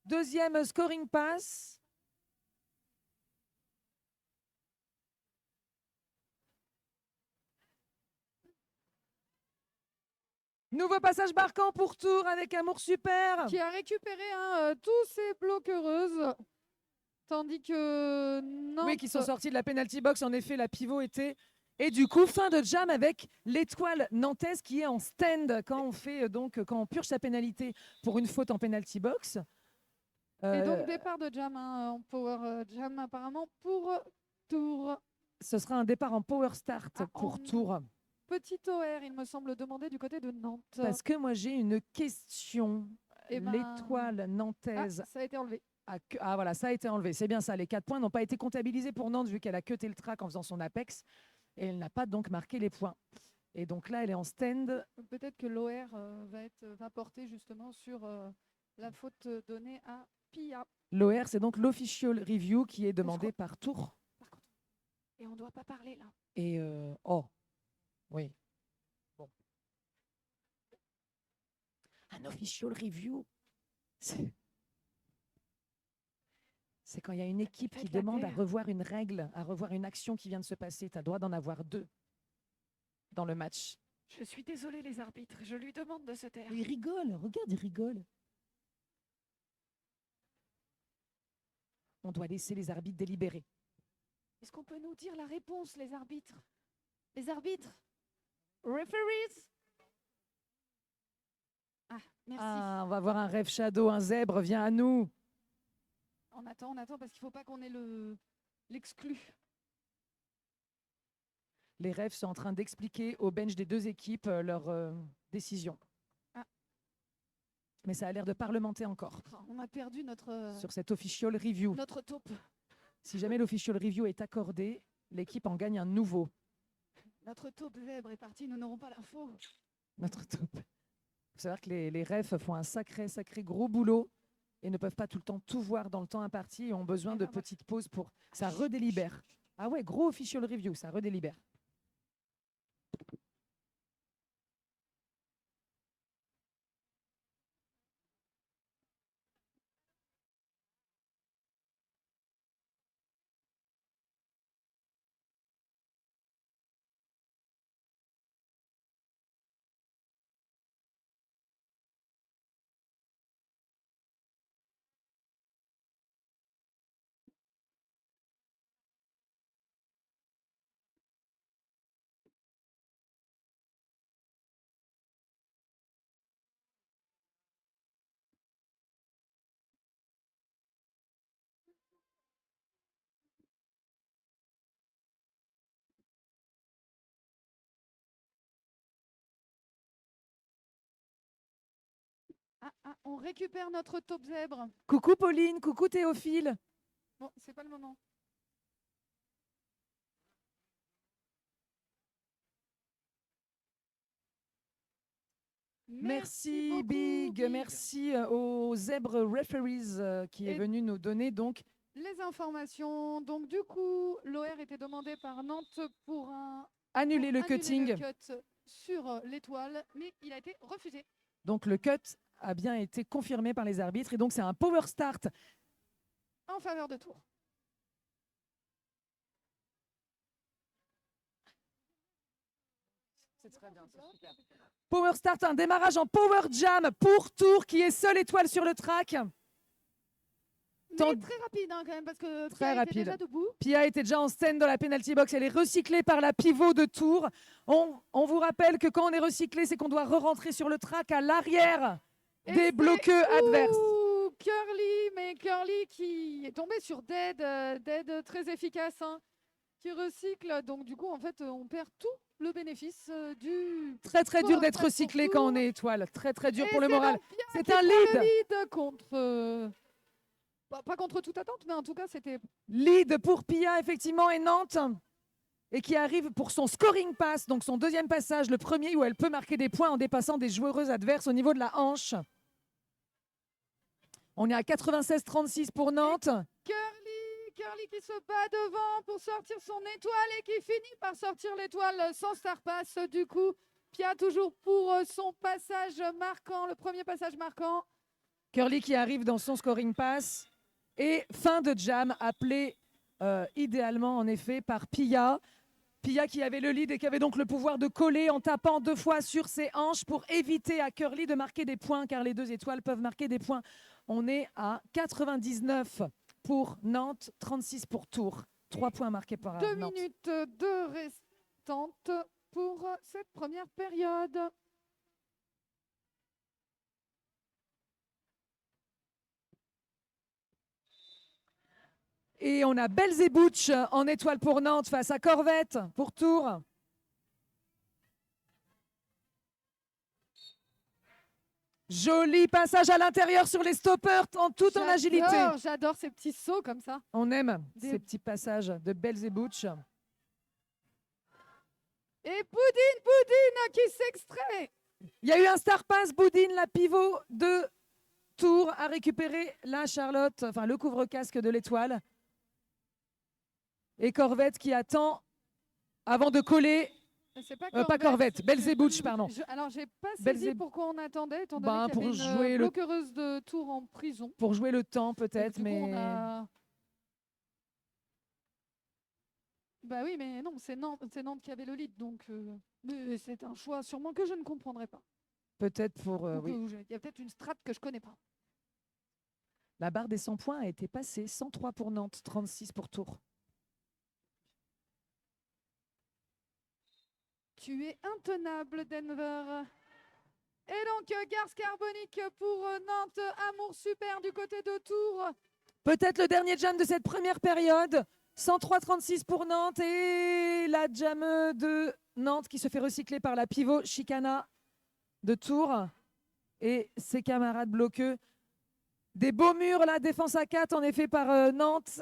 S1: deuxième scoring pass. Nouveau passage marquant pour Tours avec Amour Super.
S2: Qui a récupéré hein, tous ses bloqueuses. Tandis que Nantes...
S1: Oui, qui sont sortis de la penalty box. En effet, la pivot était. Et du coup, fin de jam avec l'étoile nantaise qui est en stand quand on fait quand on purge sa pénalité pour une faute en penalty box.
S2: Et donc départ de jam en power jam apparemment pour Tours.
S1: Ce sera un départ en power start pour Tours.
S2: Petit OR, il me semble, demandé du côté de Nantes.
S1: Parce que moi, j'ai une question.
S2: Eh ben,
S1: L'étoile nantaise.
S2: Ça a été enlevé.
S1: Voilà, ça a été enlevé. C'est bien ça. Les 4 points n'ont pas été comptabilisés pour Nantes vu qu'elle a cuté le track en faisant son apex. Et elle n'a pas donc marqué les points. Et donc là, elle est en stand.
S2: Peut-être que l'OR va porter justement sur la faute donnée à Pia.
S1: L'OR, c'est donc l'official review qui est demandé par Tours.
S2: Par contre. Et on ne doit pas parler là.
S1: Et oui. Bon. Un official review, c'est quand il y a une équipe qui demande à revoir une règle, à revoir une action qui vient de se passer. Tu as le droit d'en avoir 2 dans le match.
S3: Je suis désolée, les arbitres. Je lui demande de se taire.
S1: Il rigole, regarde, il rigole. On doit laisser les arbitres délibérer.
S3: Est-ce qu'on peut nous dire la réponse, les arbitres? Les arbitres? Referees? Ah, merci.
S1: Ah, on va voir un rêve shadow, un zèbre, viens à nous.
S2: On attend parce qu'il ne faut pas qu'on ait l'exclu.
S1: Les refs sont en train d'expliquer au bench des 2 équipes leur décision.
S2: Ah.
S1: Mais ça a l'air de parlementer encore.
S2: On a perdu notre...
S1: Sur cette official review.
S2: Notre taupe.
S1: Si jamais l'official review est accordé, l'équipe en gagne un nouveau.
S2: Notre taupe zèbre est parti, nous n'aurons pas l'info.
S1: Notre taupe. Il faut savoir que les refs font un sacré gros boulot et ne peuvent pas tout le temps tout voir dans le temps imparti et ont besoin de petites pauses pour... Ça redélibère. Ah ouais, gros official review, ça redélibère.
S2: On récupère notre taupe zèbre.
S1: Coucou Pauline, coucou Théophile.
S2: Bon, c'est pas le moment.
S1: Merci
S2: beaucoup,
S1: Big, merci aux Zèbres Referees qui est
S2: Et-
S1: venu nous donner donc
S2: Les informations. Donc, du coup, l'OR était demandé par Nantes pour
S1: annuler le
S2: annuler
S1: cutting.
S2: le cut sur l'étoile, mais il a été refusé.
S1: Donc le cut a bien été confirmé par les arbitres et donc c'est un power start.
S2: En faveur de Tours.
S1: Power start, un démarrage en power jam pour Tours qui est seule étoile sur le track.
S2: Mais
S1: Tant-
S2: très rapide hein, quand même, parce que
S1: Très
S2: Pierre était
S1: rapide.
S2: déjà debout.
S1: Pia était déjà en scène dans la penalty box. Elle est recyclée par la pivot de Tours. On vous rappelle que quand on est recyclé, c'est qu'on doit re-rentrer sur le track à l'arrière
S2: Et
S1: des
S2: c'est-
S1: bloqueux adverses.
S2: Curly, mais Curly qui est tombé sur Dead, Dead très efficace, hein, qui recycle. Donc du coup, en fait, on perd tout le bénéfice du.
S1: Très très dur
S2: Power
S1: d'être
S2: start pour
S1: recyclé quand on
S2: Tours.
S1: est étoile. Très très dur
S2: Et
S1: pour le
S2: c'est
S1: moral.
S2: donc Pia
S1: C'est
S2: qui
S1: un
S2: prend le
S1: lead.
S2: lead contre. Pas contre toute attente, mais en tout cas, c'était.
S1: Lead pour Pia effectivement et Nantes. Et qui arrive pour son scoring pass, donc son deuxième passage, le premier où elle peut marquer des points en dépassant des joueuses adverses au niveau de la hanche. On est à 96-36 pour Nantes.
S2: Curly qui se bat devant pour sortir son étoile et qui finit par sortir l'étoile sans star pass. Du coup, Pia toujours pour son passage marquant, le premier passage marquant.
S1: Curly qui arrive dans son scoring pass. Et fin de jam appelé idéalement en effet par Pia. Pia qui avait le lead et qui avait donc le pouvoir de coller en tapant 2 fois sur ses hanches pour éviter à Curly de marquer des points car les 2 étoiles peuvent marquer des points. On est à 99 pour Nantes, 36 pour Tours. 3 points marqués par
S2: 2
S1: Nantes.
S2: minutes de restantes pour cette première période.
S1: Et on a Belzebouch en étoile pour Nantes face à Corvette pour Tours. Joli passage à l'intérieur sur les stoppers tout en agilité.
S2: J'adore ces petits sauts comme ça.
S1: On aime
S2: Des-
S1: ces petits passages de Belzebouch.
S2: Et Boudine qui s'extrait.
S1: Il y a eu un star pass. Boudine, la pivot de Tours, a récupéré la Charlotte, enfin le couvre-casque de l'étoile. Et Corvette qui attend avant de coller.
S2: C'est pas
S1: Pas Corvette, Belzebouch, pardon.
S2: Alors, j'ai pas saisi
S1: Belze-
S2: pourquoi on attendait, étant
S1: Ben,
S2: donné qu'il y
S1: pour
S2: avait
S1: jouer
S2: une
S1: le-
S2: bloqueuse de Tours en prison.
S1: Pour jouer le temps
S2: Donc,
S1: peut-être,
S2: du coup, on
S1: mais
S2: a- Bah oui, mais non, c'est Nantes qui avait le lead, donc mais c'est un choix sûrement que je ne comprendrai pas.
S1: peut-être pour...
S2: Ou
S1: oui.
S2: que il y a peut-être une strate que je connais pas.
S1: La barre des 100 points a été passée. 103 pour Nantes, 36 pour Tours.
S2: Tu es intenable, Denver. Et donc, Garce Carbonique pour Nantes, Amour Super du côté de Tours.
S1: Peut-être le dernier jam de cette première période. 103-36 pour Nantes et la jam de Nantes qui se fait recycler par la pivot Chicana de Tours et ses camarades bloqueux. Des beaux murs, la défense à 4 en effet par Nantes.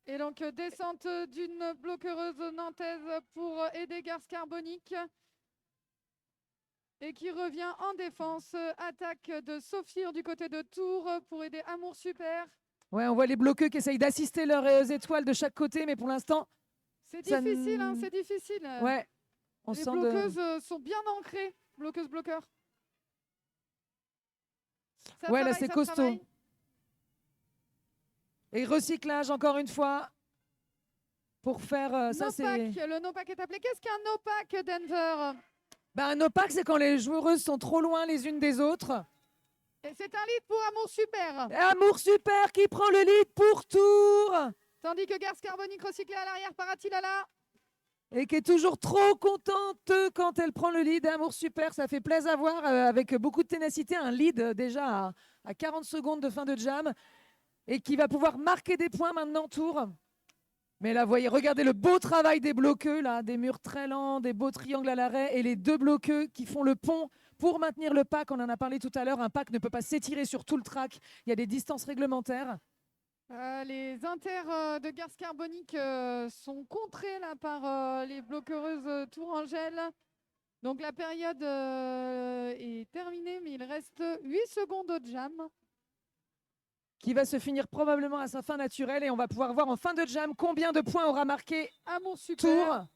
S2: Et donc, descente d'une bloqueuse nantaise pour aider Garce Carbonique. Et qui revient en défense. Attaque de Sophie du côté de Tours pour aider Amour Super.
S1: Ouais, on voit les bloqueux qui essayent d'assister leurs étoiles de chaque côté, mais pour l'instant,
S2: C'est
S1: Ça
S2: difficile, hein,
S1: n-
S2: c'est difficile.
S1: ouais, on
S2: Les
S1: sent
S2: bloqueuses sont bien ancrées. Bloqueuses-bloqueurs. Ça
S1: Ouais, là,
S2: travaille,
S1: c'est
S2: ça
S1: costaud.
S2: travaille.
S1: Et recyclage encore une fois pour faire ça, c'est...
S2: Le no-pack est appelé. Qu'est-ce qu'un no-pack, Denver?
S1: Ben, un opaque, c'est quand les joueuses sont trop loin les unes des autres.
S2: Et c'est un lead pour Amour Super.
S1: Amour Super qui prend le lead pour Tours
S2: Tandis que Garce Carbonique recyclé à l'arrière par Attilala.
S1: et qui est toujours trop contente quand elle prend le lead. Amour Super, ça fait plaisir à voir avec beaucoup de ténacité. Un lead déjà à 40 secondes de fin de jam et qui va pouvoir marquer des points maintenant Tours. Mais là, voyez, regardez le beau travail des bloqueux, là, des murs très lents, des beaux triangles à l'arrêt et les deux bloqueux qui font le pont pour maintenir le pack. On en a parlé tout à l'heure. Un pack ne peut pas s'étirer sur tout le track. Il y a des distances réglementaires.
S2: Les inters de Garce Carbonique sont contrés là, par les bloqueuses Tourangelle. Donc la période est terminée, mais il reste 8 secondes au jam.
S1: Qui va se finir probablement à sa fin naturelle. Et on va pouvoir voir en fin de jam combien de points aura marqué
S2: Amour
S1: Tour.
S2: Super.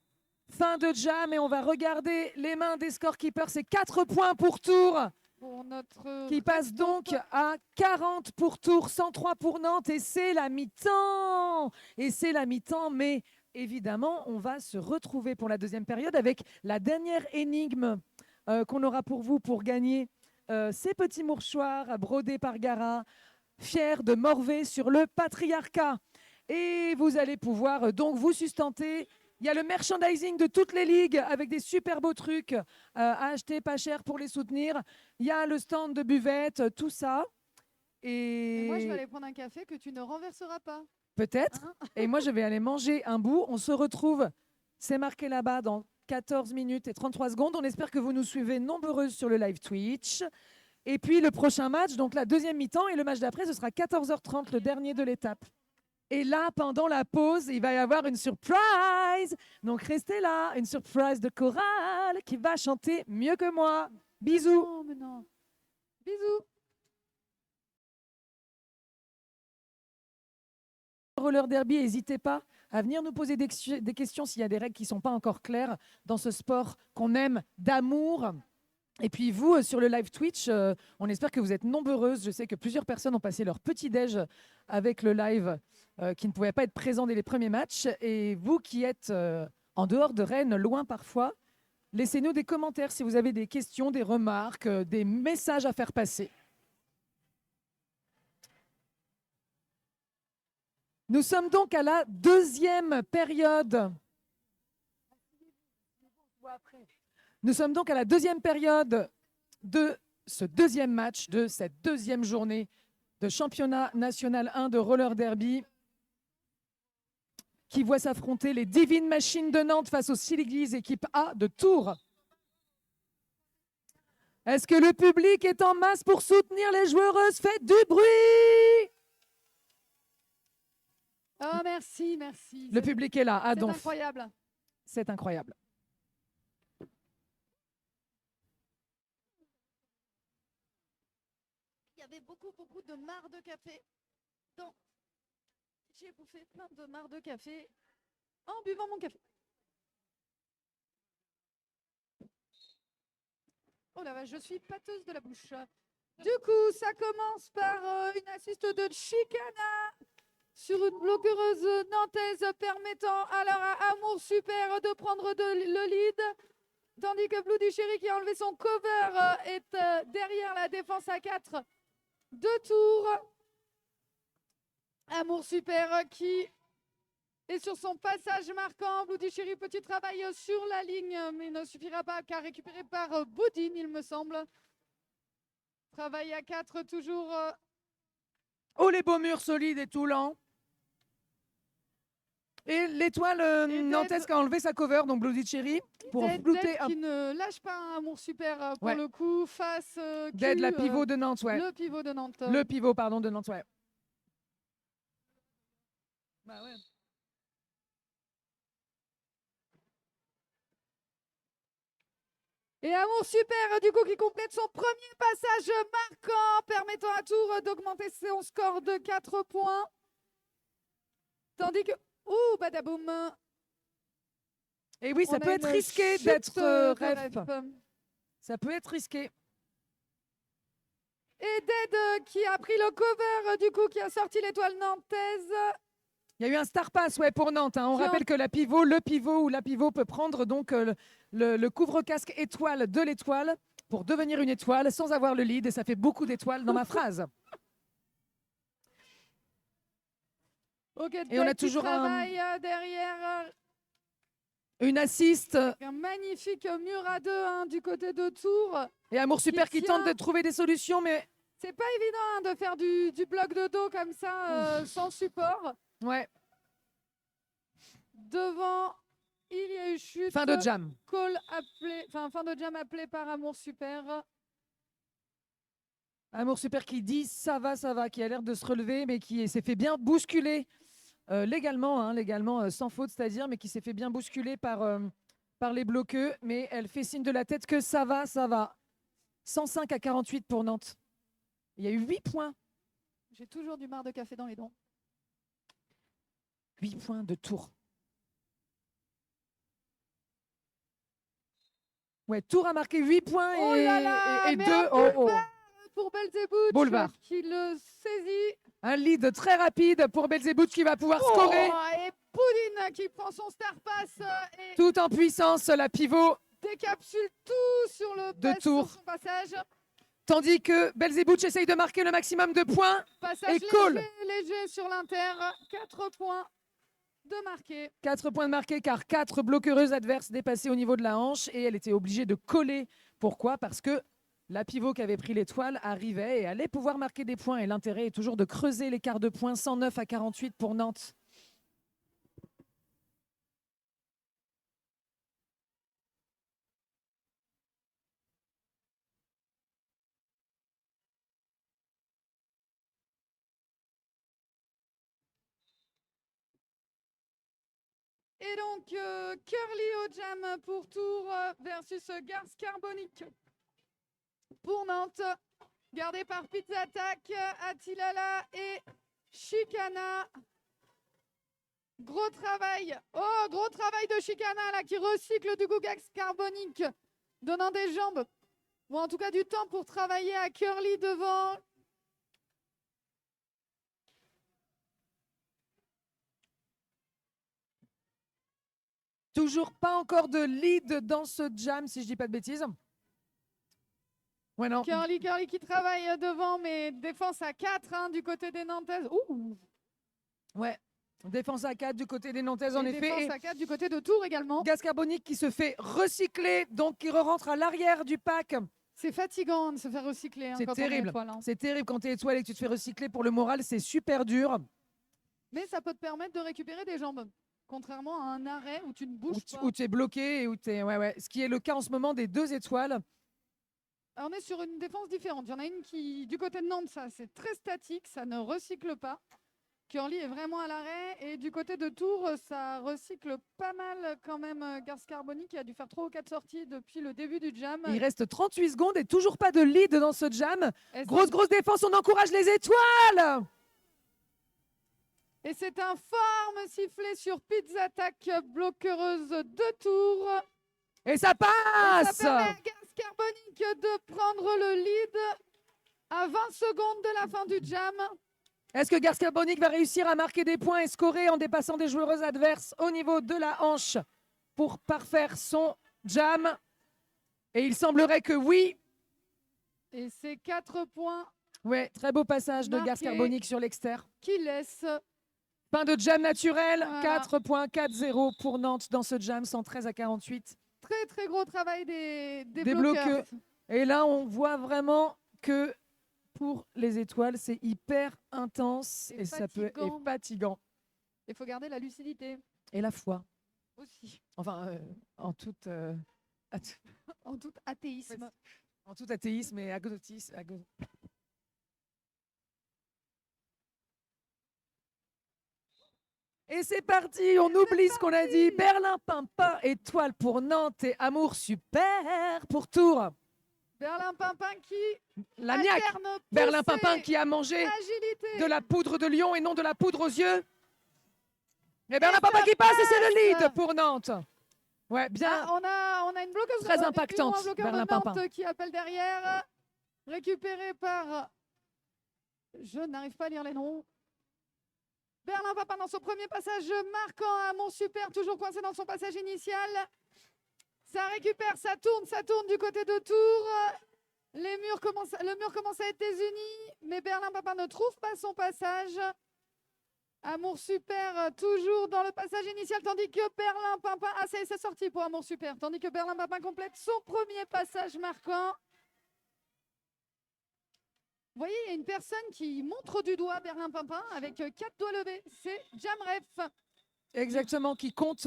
S1: Fin de jam et on va regarder les mains des scorekeepers. C'est 4 points pour Tour.
S2: Pour notre
S1: Qui passe donc à 40 pour Tours, 103 pour Nantes et c'est la mi-temps. Et c'est la mi-temps, mais évidemment, on va se retrouver pour la deuxième période avec la dernière énigme qu'on aura pour vous pour gagner ces petits mouchoirs brodés par Gara, fiers de Morvée sur le patriarcat. Et vous allez pouvoir donc vous sustenter. Il y a le merchandising de toutes les ligues avec des super beaux trucs à acheter pas cher pour les soutenir. Il y a le stand de buvette, tout ça.
S2: Et moi, je vais aller prendre un café que tu ne renverseras pas.
S1: Peut-être.
S2: Hein.
S1: Et moi, je vais aller manger un bout. On se retrouve, c'est marqué là-bas, dans 14 minutes et 33 secondes. On espère que vous nous suivez nombreuses sur le live Twitch. Et puis, le prochain match, donc la deuxième mi-temps, et le match d'après, ce sera 14h30, le dernier de l'étape. Et là, pendant la pause, il va y avoir une surprise. Donc, restez là. Une surprise de chorale qui va chanter mieux que moi. Bisous.
S2: Non, mais non. Bisous.
S1: Roller derby, n'hésitez pas à venir nous poser des questions s'il y a des règles qui ne sont pas encore claires dans ce sport qu'on aime d'amour. Et puis vous, sur le live Twitch, on espère que vous êtes nombreuses. Je sais que plusieurs personnes ont passé leur petit-déj avec le live qui ne pouvaient pas être présents dès les premiers matchs. Et vous qui êtes en dehors de Rennes, loin parfois, laissez-nous des commentaires si vous avez des questions, des remarques, des messages à faire passer. Nous sommes donc à la deuxième période. Nous sommes donc à la deuxième période de ce deuxième match, de cette deuxième journée de championnat national 1 de roller derby qui voit s'affronter les Divine Machines de Nantes face aux Silly équipe A de Tours. Est-ce que le public est en masse pour soutenir les joueuses? Faites du bruit!
S2: Oh, merci, merci.
S1: Le public est là, à
S2: C'est
S1: Donf.
S2: incroyable.
S1: C'est incroyable.
S3: Il y avait beaucoup de marre de café. Donc, j'ai bouffé plein de marre de café
S2: En buvant mon café. Oh la vache, je suis pâteuse de la bouche. Du coup, ça commence par une assiste de chicana sur une bloqueuse nantaise permettant alors à Amour Super de prendre le lead. Tandis que Blue du Chéri qui a enlevé son cover est derrière la défense à 4 de Tours. Amour Super qui est sur son passage marquant. Blue du Chéri, petit travail sur la ligne, mais ne suffira pas car récupéré par Boudine, il me semble. Travail à 4 toujours.
S1: Oh, les beaux murs solides et tout lents. Et l'étoile nantaise qui a enlevé sa cover, donc Bloody Cherry, pour flouter un...
S2: qui ne lâche pas un Amour Super pour
S1: Ouais.
S2: le coup face
S1: Dead, la pivot de Nantes, ouais.
S2: le pivot de Nantes.
S1: Le pivot, pardon, de Nantes, ouais. Bah ouais.
S2: Et Amour Super, du coup, qui complète son premier passage marquant, permettant à Tours d'augmenter son score de 4 points. Tandis que... Ouh, badaboum.
S1: Et oui, ça
S2: On
S1: peut
S2: a
S1: être
S2: une
S1: risqué
S2: chute
S1: d'être
S2: de
S1: ref.
S2: ref.
S1: Ça peut être risqué.
S2: Et Dead qui a pris le cover, du coup, qui a sorti l'étoile nantaise.
S1: Il y a eu un star pass, ouais, pour Nantes. Hein. On
S2: Qui
S1: rappelle que la pivot, le pivot ou la pivot peut prendre donc le couvre-casque étoile de l'étoile pour devenir une étoile sans avoir le lead. Et ça fait beaucoup d'étoiles dans ma phrase.
S2: Ok,
S1: Et on a
S2: Dead qui
S1: toujours
S2: travaille derrière.
S1: Une assist.
S2: Un magnifique mur à 2 du côté de Tours.
S1: Et Amour Super qui
S2: tient.
S1: tente de trouver des solutions, mais
S2: C'est pas évident de faire du bloc de dos comme ça sans support.
S1: ouais.
S2: Devant, il y a eu chute.
S1: Fin de jam.
S2: Fin de jam appelé par Amour Super.
S1: Amour Super qui dit ça va, qui a l'air de se relever, mais qui s'est fait bien bousculer légalement, sans faute, c'est-à-dire, mais qui s'est fait bien bousculer par les bloqueux. Mais elle fait signe de la tête que ça va. 105 à 48 pour Nantes. Il y a eu 8 points.
S2: J'ai toujours du marc de café dans les dents.
S1: 8 points de Tours. Ouais, Tours a marqué 8 points
S2: Oh là là,
S1: et
S2: mais
S1: 2.
S2: un pour Belzébuth
S1: Boulevard.
S2: qui le saisit.
S1: Un lead très rapide pour Belzébuth qui va pouvoir scorer.
S2: Et Poudine qui prend son star pass et
S1: Tout en puissance, la pivot
S2: décapsule tout sur le
S1: de Tours.
S2: sur son passage.
S1: Tandis que Belzébuth essaye de marquer le maximum de points.
S2: Passage
S1: Et Cole.
S2: léger sur l'Inter. 4 points de marqué.
S1: 4 points de marqués car 4 bloqueuses adverses dépassées au niveau de la hanche et elle était obligée de coller. Pourquoi? Parce que la pivot qui avait pris l'étoile arrivait et allait pouvoir marquer des points. Et l'intérêt est toujours de creuser l'écart de points. 109 à 48 pour Nantes.
S2: Et donc, Curly au jam pour Tours versus Garce Carbonique pour Nantes. Gardé par Pizza Attack, Attilala et Chicana. Gros travail. Oh, gros travail de Chicana là qui recycle du coup Garce Carbonique, donnant des jambes, ou en tout cas du temps pour travailler à Curly devant.
S1: Toujours pas encore de lead dans ce jam, si je dis pas de bêtises. Ouais, non.
S2: Curly qui travaille devant, mais défense à 4 du côté des Nantaises. Ouh.
S1: Ouais. Défense à 4 du côté des Nantaises, en
S2: Et
S1: effet.
S2: défense à 4 du côté de Tours également.
S1: Gaz carbonique qui se fait recycler, donc qui rentre à l'arrière du pack.
S2: C'est fatigant de se faire recycler.
S1: C'est
S2: quand
S1: terrible.
S2: On est étoile, hein.
S1: C'est terrible quand tu es étoile et que tu te fais recycler. Pour le moral, c'est super dur.
S2: Mais ça peut te permettre de récupérer des jambes. Contrairement à un arrêt où tu ne bouges pas.
S1: Où tu es bloqué et où tu es. Ouais. Ce qui est le cas en ce moment des 2 étoiles.
S2: Alors on est sur une défense différente. Il y en a une qui, du côté de Nantes, ça c'est très statique, ça ne recycle pas. Curly est vraiment à l'arrêt. Et du côté de Tours, ça recycle pas mal quand même. Garce Carbonique qui a dû faire 3 ou 4 sorties depuis le début du jam.
S1: Il reste 38 secondes et toujours pas de lead dans ce jam.
S2: Et
S1: Grosse défense, on encourage les étoiles.
S2: Et c'est un forme sifflet sur Pizza Attack, bloqueuse de Tours.
S1: Et ça passe.
S2: Et ça permet à Garce Carbonique de prendre le lead à 20 secondes de la fin du jam.
S1: Est-ce que Garce Carbonique va réussir à marquer des points et scorer en dépassant des joueuses adverses au niveau de la hanche pour parfaire son jam? Et il semblerait que oui.
S2: Et c'est 4 points.
S1: Ouais, très beau passage de Garce
S2: Marqué.
S1: Carbonique sur l'extérieur.
S2: Qui laisse
S1: Fin de jam naturel,
S2: Voilà.
S1: 4.40 pour Nantes dans ce jam, 113 à 48.
S2: très gros travail des
S1: Des
S2: bloqueurs.
S1: bloqueux. Et là, on voit vraiment que pour les étoiles, c'est hyper intense et ça peut être fatigant.
S2: Il faut garder la lucidité
S1: Et la foi.
S2: aussi.
S1: Enfin, en toute
S2: En tout athéisme.
S1: en tout athéisme et agnotisme. Et c'est parti, on oublie ce qu'on a dit. Berlin-Pimpin, étoile pour Nantes et Amour Super pour Tours.
S2: Berlin-Pimpin qui
S1: La niaque.
S2: alterne
S1: Berlin-Pimpin
S2: poussée,
S1: qui a mangé
S2: agilité.
S1: de la poudre de lion et non de la poudre aux yeux. Et Berlin-Pimpin qui passe et c'est le lead pour Nantes. Ouais, bien.
S2: Ah, on a une bloqueuse.
S1: Très impactante,
S2: un bloqueur de
S1: Berlin-Pimpin.
S2: Nantes qui appelle derrière. Récupéré par... Je n'arrive pas à lire les noms. Berlin-Pimpin dans son premier passage marquant à Mont Super, toujours coincé dans son passage initial. Ça récupère, ça tourne du côté de Tours. Le mur commence à être désuni, mais Berlin-Pimpin ne trouve pas son passage. Amour Super, toujours dans le passage initial, tandis que Berlin-Pimpin... Ah, c'est sorti pour Amour Super, tandis que Berlin-Pimpin complète son premier passage marquant. Vous voyez, il y a une personne qui montre du doigt Berlin-Pimpin avec 4 doigts levés. C'est Jamref.
S1: Exactement, qui compte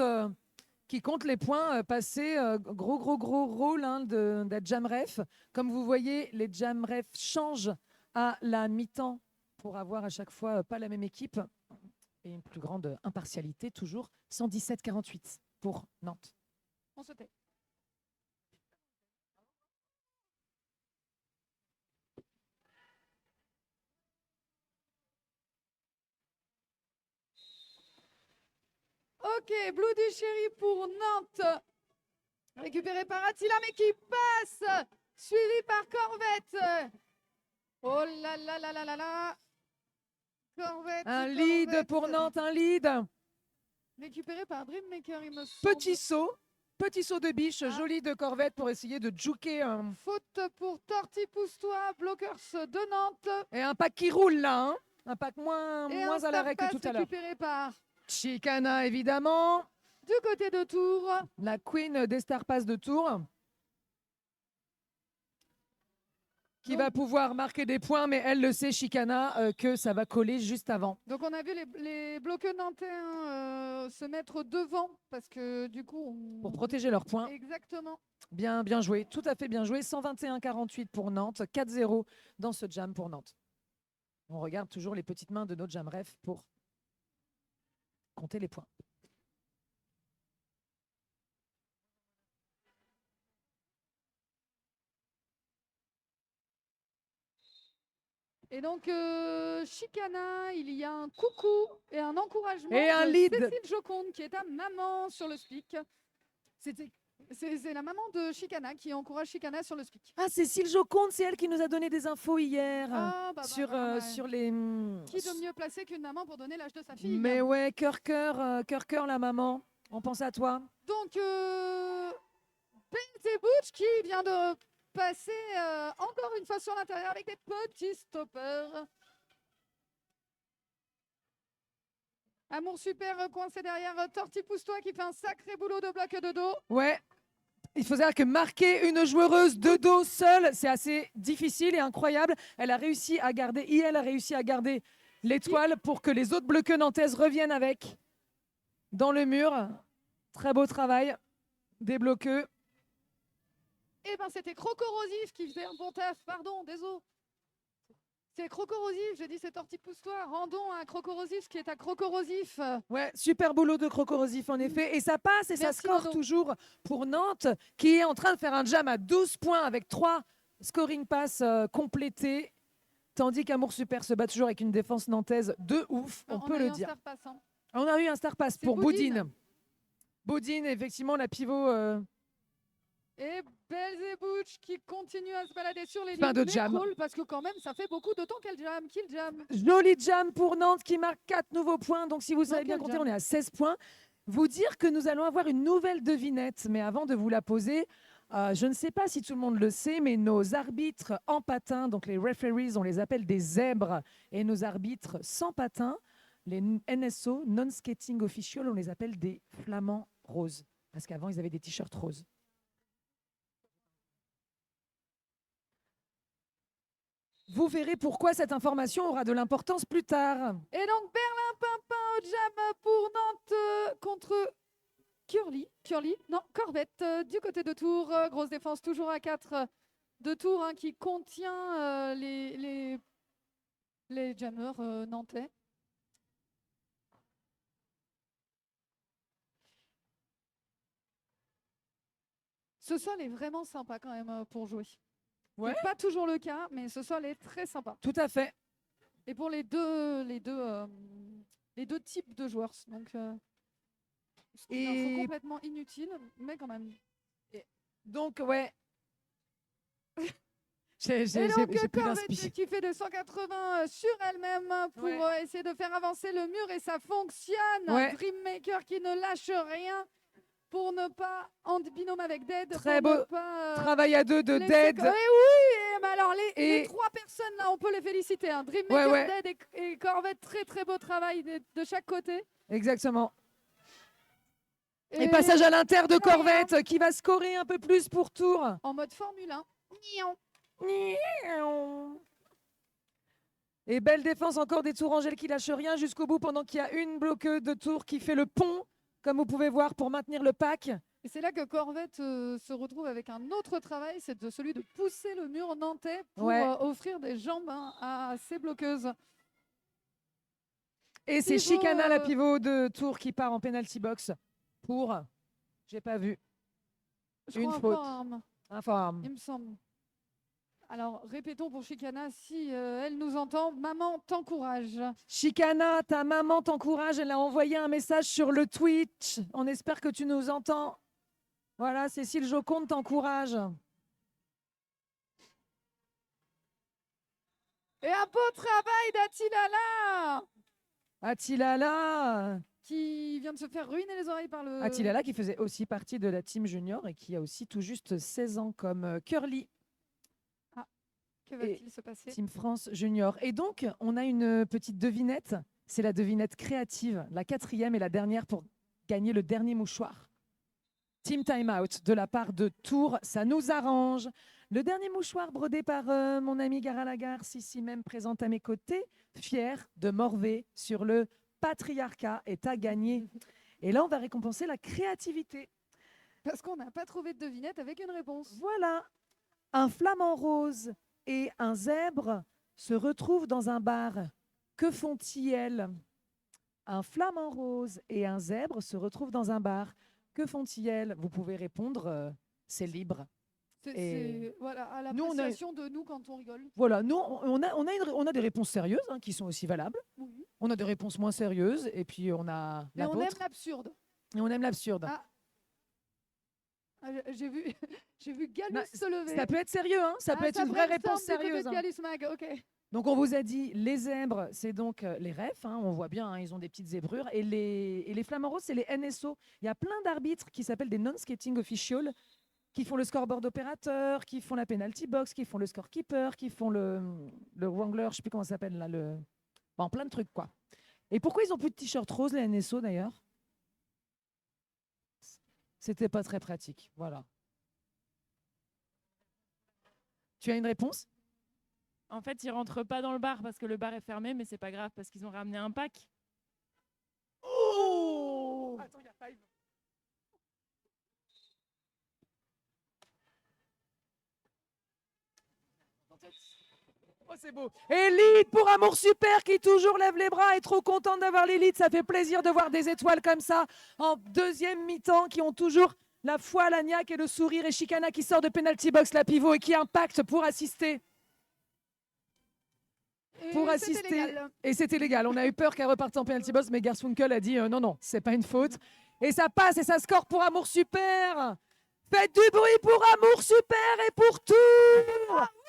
S1: les points passés. Gros rôle de Jamref. Comme vous voyez, les Jamref changent à la mi-temps pour avoir à chaque fois pas la même équipe et une plus grande impartialité, toujours 117-48 pour Nantes.
S2: On se tait. Ok, Blue du Chéri pour Nantes. Récupéré par Attila, mais qui passe. Suivi par Corvette. Oh là là là là là là. Corvette.
S1: Un lead
S2: Corvette.
S1: pour Nantes, un lead.
S2: Récupéré par Dreammaker, il me semble.
S1: Petit saut de biche, joli de Corvette pour essayer de juker
S2: Faute pour Torti Pousse-toi, Blockers de Nantes.
S1: et un pack qui roule là, hein. Un pack
S2: Et
S1: moins
S2: un
S1: à l'arrêt que
S2: Star
S1: tout
S2: Pass
S1: à l'heure.
S2: récupéré par
S1: Chicana évidemment,
S2: du côté de Tours.
S1: la queen des Star Pass de Tours. Qui va pouvoir marquer des points, mais elle le sait, Chicana, que ça va coller juste avant.
S2: Donc on a vu les bloqueurs nantais se mettre devant parce que du coup
S1: Pour protéger leurs points.
S2: Exactement.
S1: Bien joué, tout à fait bien joué. 121-48 pour Nantes, 4-0 dans ce jam pour Nantes. On regarde toujours les petites mains de notre Jamref pour compter les points.
S2: Et donc Chicana, il y a un coucou et un encouragement
S1: Et un
S2: de
S1: lead.
S2: Cécile Joconde qui est ta maman sur le speak. C'est la maman de Chicana qui encourage Chicana sur le speak.
S1: Ah, Cécile Joconde, c'est elle qui nous a donné des infos hier sur les.
S2: Qui de mieux placé qu'une maman pour donner l'âge de sa fille?
S1: Mais ouais, cœur, la maman. On pense à toi.
S2: Donc, Belzebouch qui vient de passer encore une fois sur l'intérieur avec des petits stoppers. Amour super coincé derrière Torti Pousse-toi qui fait un sacré boulot de bloc de dos.
S1: Ouais. Il faut savoir que marquer une joueuse de dos seule, c'est assez difficile et incroyable. Elle a réussi à garder l'étoile pour que les autres bloqueux nantaises reviennent avec dans le mur. Très beau travail des bloqueux.
S2: Eh ben c'était Crocorosif qui faisait un bon taf. Pardon, désolé. C'est Crocorosif, j'ai dit c'est Torti Pousse-toi. Rendons à Crocorosif qui est à Crocorosif.
S1: Ouais, super boulot de Crocorosif en effet. Et ça passe et ça
S2: Merci,
S1: score
S2: Renaud.
S1: toujours pour Nantes qui est en train de faire un jam à 12 points avec 3 scoring pass complétés. Tandis qu'Amour Super se bat toujours avec une défense nantaise de ouf, on peut le dire. On a eu un star pass pour Boudine. Boudine, effectivement, la pivot.
S2: Et Belzebouch qui continue à se balader sur les
S1: Fin
S2: lignes
S1: de jam.
S2: d'école, parce que quand même ça fait beaucoup de temps qu'elle jam, qu'il jam.
S1: Joli jam pour Nantes qui marque 4 nouveaux points. Donc, si vous savez bien
S2: quel
S1: compter,
S2: jam.
S1: on est à 16 points. Vous dire que nous allons avoir une nouvelle devinette. Mais avant de vous la poser, je ne sais pas si tout le monde le sait, mais nos arbitres en patin, donc les referees, on les appelle des zèbres. Et nos arbitres sans patin, les NSO, non-skating official, on les appelle des flamants roses. Parce qu'avant, ils avaient des t-shirts roses. Vous verrez pourquoi cette information aura de l'importance plus tard.
S2: Et donc Berlin-Pimpin au jam pour Nantes contre Corvette du côté de Tours. Grosse défense toujours à 4 de Tours hein, qui contient les jammers nantais. Ce sol est vraiment sympa quand même pour jouer.
S1: Ouais.
S2: C'est pas toujours le cas, mais ce sol est très sympa.
S1: Tout à fait.
S2: Et pour les deux types de joueurs, donc c'est une info complètement inutile, mais quand même.
S1: Donc ouais.
S2: Et donc
S1: plus
S2: Corvette
S1: d'inspi.
S2: qui fait de 180 sur elle-même pour essayer de faire avancer le mur et ça fonctionne.
S1: Ouais.
S2: Dreammaker qui ne lâche rien pour ne pas en binôme avec Dead.
S1: Très
S2: pour
S1: beau
S2: ne pas,
S1: travail à deux de
S2: laisser-
S1: Dead.
S2: Eh oui, mais alors les
S1: Et-
S2: trois personnes là, on peut les féliciter. Hein. Dreammaker,
S1: Ouais.
S2: Dead et Corvette, très très beau travail de chaque côté.
S1: Exactement. Et passage à l'inter de Corvette qui va scorer un peu plus pour Tours.
S2: En mode Formule 1.
S1: Et belle défense encore des Tourangelles qui lâchent rien jusqu'au bout pendant qu'il y a une bloqueuse de Tours qui fait le pont, comme vous pouvez voir, pour maintenir le pack.
S2: Et c'est là que Corvette se retrouve avec un autre travail, c'est celui de pousser le mur nantais pour offrir des jambes à ses bloqueuses.
S1: Et c'est
S2: Pivot,
S1: Chicana, la pivot de Tours, qui part en penalty box pour, j'ai pas vu,
S2: je
S1: une
S2: crois
S1: faute.
S2: un
S1: un forearm.
S2: il me semble. Alors, répétons pour Chicana, si elle nous entend, maman t'encourage.
S1: Chicana, ta maman t'encourage, elle a envoyé un message sur le Twitch. On espère que tu nous entends. Voilà, Cécile Joconde t'encourage.
S2: Et un beau travail d'Attilala
S1: Attilala,
S2: qui vient de se faire ruiner les oreilles par le...
S1: Attilala qui faisait aussi partie de la team junior et qui a aussi tout juste 16 ans comme Curly,
S2: Que va-t-il se passer?
S1: Team France junior. Et donc, on a une petite devinette. C'est la devinette créative, la 4e et la dernière pour gagner le dernier mouchoir. Team Time Out de la part de Tours, ça nous arrange. Le dernier mouchoir brodé par mon ami Gara Lagarce, ici même présente à mes côtés, fier de Morvée sur le patriarcat, est à gagner. Et là, on va récompenser la créativité.
S2: Parce qu'on n'a pas trouvé de devinette avec une réponse.
S1: Voilà, un flamant rose et un zèbre se retrouvent dans un bar. Que font-ils? Un flamant rose et un zèbre se retrouvent dans un bar. Que font-ils? Vous pouvez répondre, c'est libre. Et
S2: Voilà, à
S1: nous, on a-
S2: l'appréciation de nous quand on rigole.
S1: Voilà, nous, on a des réponses sérieuses qui sont aussi valables.
S2: Oui.
S1: On a des réponses moins sérieuses et puis on a
S2: Mais
S1: la
S2: on aime
S1: vôtre.
S2: l'absurde.
S1: Et on aime l'absurde.
S2: Ah. J'ai vu, j'ai vu Galus
S1: Bah,
S2: se lever.
S1: Ça peut être sérieux, hein, ça peut être une vraie réponse sérieuse.
S2: De Galus Mag, ok.
S1: Donc, on vous a dit, les zèbres, c'est donc les refs. On voit bien, ils ont des petites zébrures. Et les flamants roses, c'est les NSO. Il y a plein d'arbitres qui s'appellent des non-skating officials, qui font le scoreboard opérateur, qui font la penalty box, qui font le scorekeeper, qui font le wrangler, je ne sais plus comment ça s'appelle là. Bon, plein de trucs, quoi. Et pourquoi ils n'ont plus de t-shirt rose, les NSO, d'ailleurs? C'était pas très pratique. Voilà. Tu as une réponse?
S4: En fait, ils rentrent pas dans le bar parce que le bar est fermé, mais c'est pas grave parce qu'ils ont ramené un pack.
S1: Oh! Attends, il y a five. Oh, c'est beau. Élite pour Amour Super qui toujours lève les bras et trop contente d'avoir l'élite. Ça fait plaisir de voir des étoiles comme ça en deuxième mi-temps qui ont toujours la foi, la niaque et le sourire. Et Chicana qui sort de penalty box, la pivot, et qui impacte pour assister. Et c'était légal. On a eu peur qu'elle reparte en penalty box, mais Garfunkel a dit non, non, c'est pas une faute. Et ça passe et ça score pour Amour Super. Faites du bruit pour Amour Super et pour tout.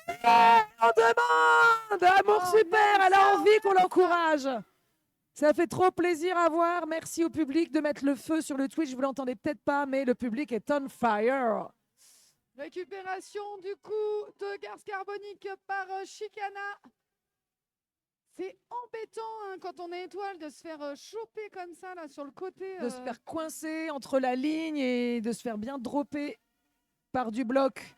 S1: On demande Amour Super, elle a envie qu'on l'encourage. Ça fait trop plaisir à voir. Merci au public de mettre le feu sur le Twitch. Vous l'entendez peut-être pas, mais le public est on fire.
S2: Récupération du coup de Garce Carbonique par Chicana. C'est embêtant quand on est étoile de se faire choper comme ça là sur le côté.
S1: De se faire coincer entre la ligne et de se faire bien dropper par du bloc.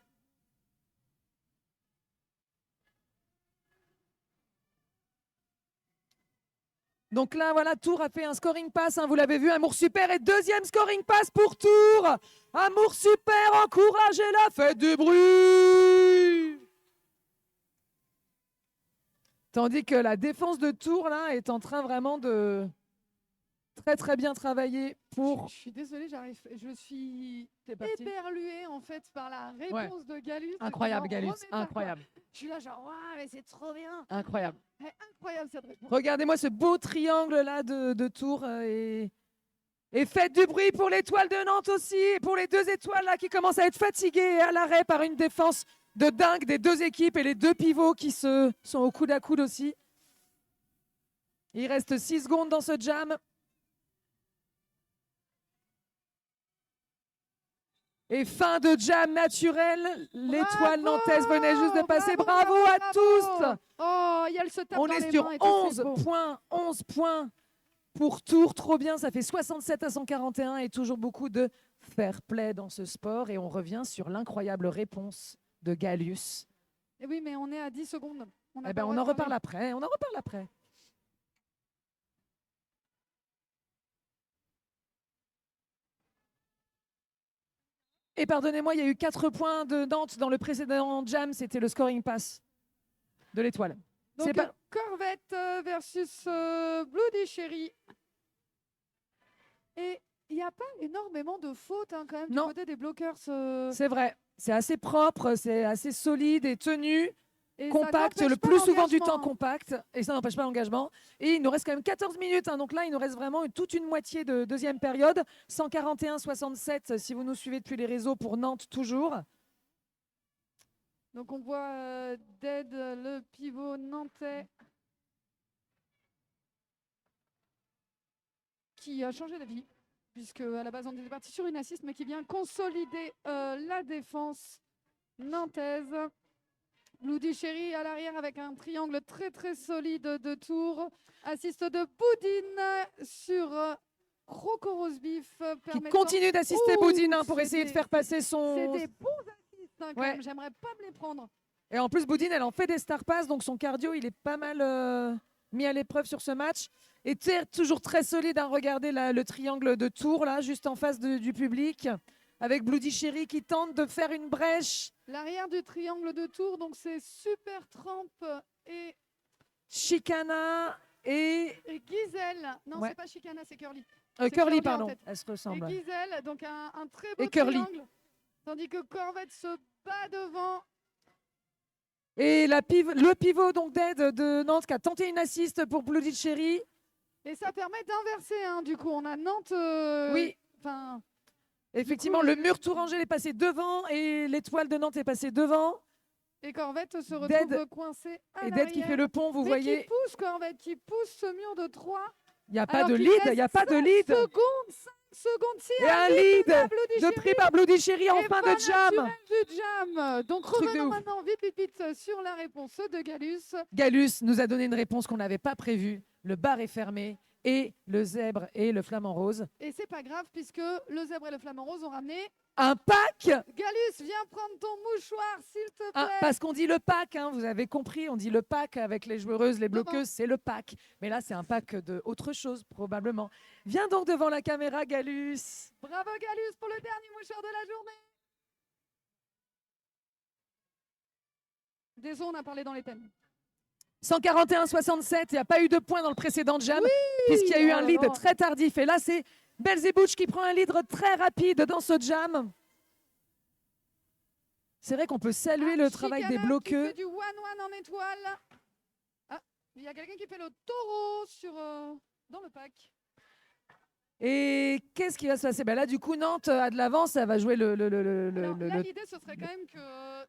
S1: Donc là, voilà, Tours a fait un scoring pass, vous l'avez vu, Amour Super et deuxième scoring pass pour Tours. Amour Super, encouragez-la, faites du bruit. Tandis que la défense de Tours là est en train vraiment de très très bien travailler pour...
S2: Je suis désolée, je suis éberluée en fait par la réponse de Galus.
S1: Incroyable Galus, incroyable.
S2: Je suis là genre, waouh, mais c'est trop bien.
S1: Incroyable.
S2: Incroyable cette réponse.
S1: Regardez-moi ce beau triangle là de Tours et faites du bruit pour l'étoile de Nantes aussi et pour les deux étoiles là qui commencent à être fatiguées et à l'arrêt par une défense de dingue des deux équipes et les deux pivots qui sont au coude à coude aussi. Il reste 6 secondes dans ce jam. Et fin de jam naturel. L'étoile nantaise venait juste de passer. Bravo à tous.
S2: Oh, elle se tape
S1: On
S2: dans
S1: est
S2: les
S1: sur
S2: mains et
S1: 11 points. 11 points pour Tours. Trop bien. Ça fait 67 à 141 et toujours beaucoup de fair play dans ce sport. Et on revient sur l'incroyable réponse de Galus.
S2: Et oui, mais on est à 10 secondes. n'a
S1: Eh
S2: pas
S1: ben,
S2: le
S1: on
S2: droit
S1: en
S2: de
S1: reparle
S2: parler.
S1: après. On en reparle après. Et pardonnez-moi, il y a eu 4 points de Nantes dans le précédent jam. C'était le scoring pass de l'étoile.
S2: Donc,
S1: C'est pas...
S2: Corvette versus Bloody Cherry. Et il n'y a pas énormément de fautes hein, quand même
S1: Non.
S2: du côté des bloqueurs.
S1: C'est vrai. C'est assez propre, c'est assez solide et tenu.
S2: Et ça
S1: Compact,
S2: n'empêche
S1: le
S2: pas
S1: plus souvent du temps
S2: l'engagement.
S1: compact, et ça n'empêche pas l'engagement. Et il nous reste quand même 14 minutes, hein, donc là il nous reste vraiment toute une moitié de deuxième période. 141-67 si vous nous suivez depuis les réseaux pour Nantes toujours.
S2: Donc on voit Dead, le pivot nantais, qui a changé d'avis, puisque à la base on était parti sur une assist, mais qui vient consolider la défense nantaise. Bloody Cherry à l'arrière avec un triangle très très solide de tour. Assist de Boudin sur Croco Rosebif.
S1: Qui continue d'assister
S2: Ouh,
S1: Boudin hein, pour
S2: c'est
S1: essayer de
S2: des-
S1: faire passer
S2: C'est
S1: son...
S2: des bons assists hein, quand
S1: Ouais.
S2: même, j'aimerais pas me les prendre.
S1: Et en plus Boudin elle en fait des star pass, donc son cardio il est pas mal mis à l'épreuve sur ce match. Et toujours très solide, hein, regardez le triangle de tour là, juste en face du public. Avec Bloody Cherry qui tente de faire une brèche.
S2: L'arrière du triangle de tour, donc c'est Super Tramp et
S1: Chicana et
S2: Gisèle. Non,
S1: Ouais.
S2: c'est pas Chicana, c'est Curly. C'est
S1: Curly,
S2: Curly en
S1: pardon.
S2: tête.
S1: Elles se
S2: Et
S1: ressemblent. ouais.
S2: Gisèle, donc un très beau
S1: Et Curly.
S2: triangle. Tandis que Corvette se bat devant.
S1: Et le pivot donc d'aide de Nantes qui a tenté une assist pour Bloody Cherry.
S2: Et ça permet d'inverser, hein, du coup. On a Nantes.
S1: Oui,
S2: Enfin,
S1: effectivement, le mur Tourangelle est passé devant et l'étoile de Nantes est passée devant.
S2: et Corvette se retrouve
S1: Dead.
S2: coincé à
S1: Et Dead qui fait le pont, vous
S2: Mais
S1: voyez.
S2: qui pousse Corvette, qui pousse ce mur de 3.
S1: Il n'y a pas
S2: alors
S1: de
S2: qu'il
S1: lead,
S2: reste
S1: il n'y a pas de
S2: 5
S1: lead.
S2: secondes, 5 secondes. Si,
S1: Et un lead
S2: à Bloody
S1: de
S2: Cherry.
S1: prix par Bloody Cherry en
S2: Et
S1: fin
S2: pas
S1: de jam.
S2: naturel du jam. Donc
S1: Truc de
S2: revenons
S1: ouf.
S2: maintenant vite sur la réponse de Galus.
S1: Galus nous a donné une réponse qu'on n'avait pas prévue. Le bar est fermé et le zèbre et le flamant rose.
S2: Et c'est pas grave puisque le zèbre et le flamant rose ont ramené.
S1: Un pack.
S2: Galus, viens prendre ton mouchoir, s'il te plaît.
S1: Parce qu'on dit le pack, hein, vous avez compris, on dit le pack avec les joueuses, les bloqueuses, c'est le pack. Mais là, c'est un pack de autre chose, probablement. Viens donc devant la caméra, Galus.
S2: Bravo Galus pour le dernier mouchoir de la journée. Désolé, on a parlé dans les thèmes.
S1: 141-67, il n'y a pas eu de points dans le précédent jam, puisqu'il y a eu
S2: Oh
S1: un
S2: là
S1: lead
S2: là.
S1: très tardif. Et là, c'est Belzebouch qui prend un lead très rapide dans ce jam. C'est vrai qu'on peut saluer le travail des
S2: Chicana
S1: bloqueux.
S2: qui fait du 1-1 en étoile. Ah, il y a quelqu'un qui fait le taureau dans le pack.
S1: Et qu'est-ce qui va se passer? Là, du coup, Nantes a de l'avance, ça va jouer
S2: Alors là, l'idée, ce serait quand même que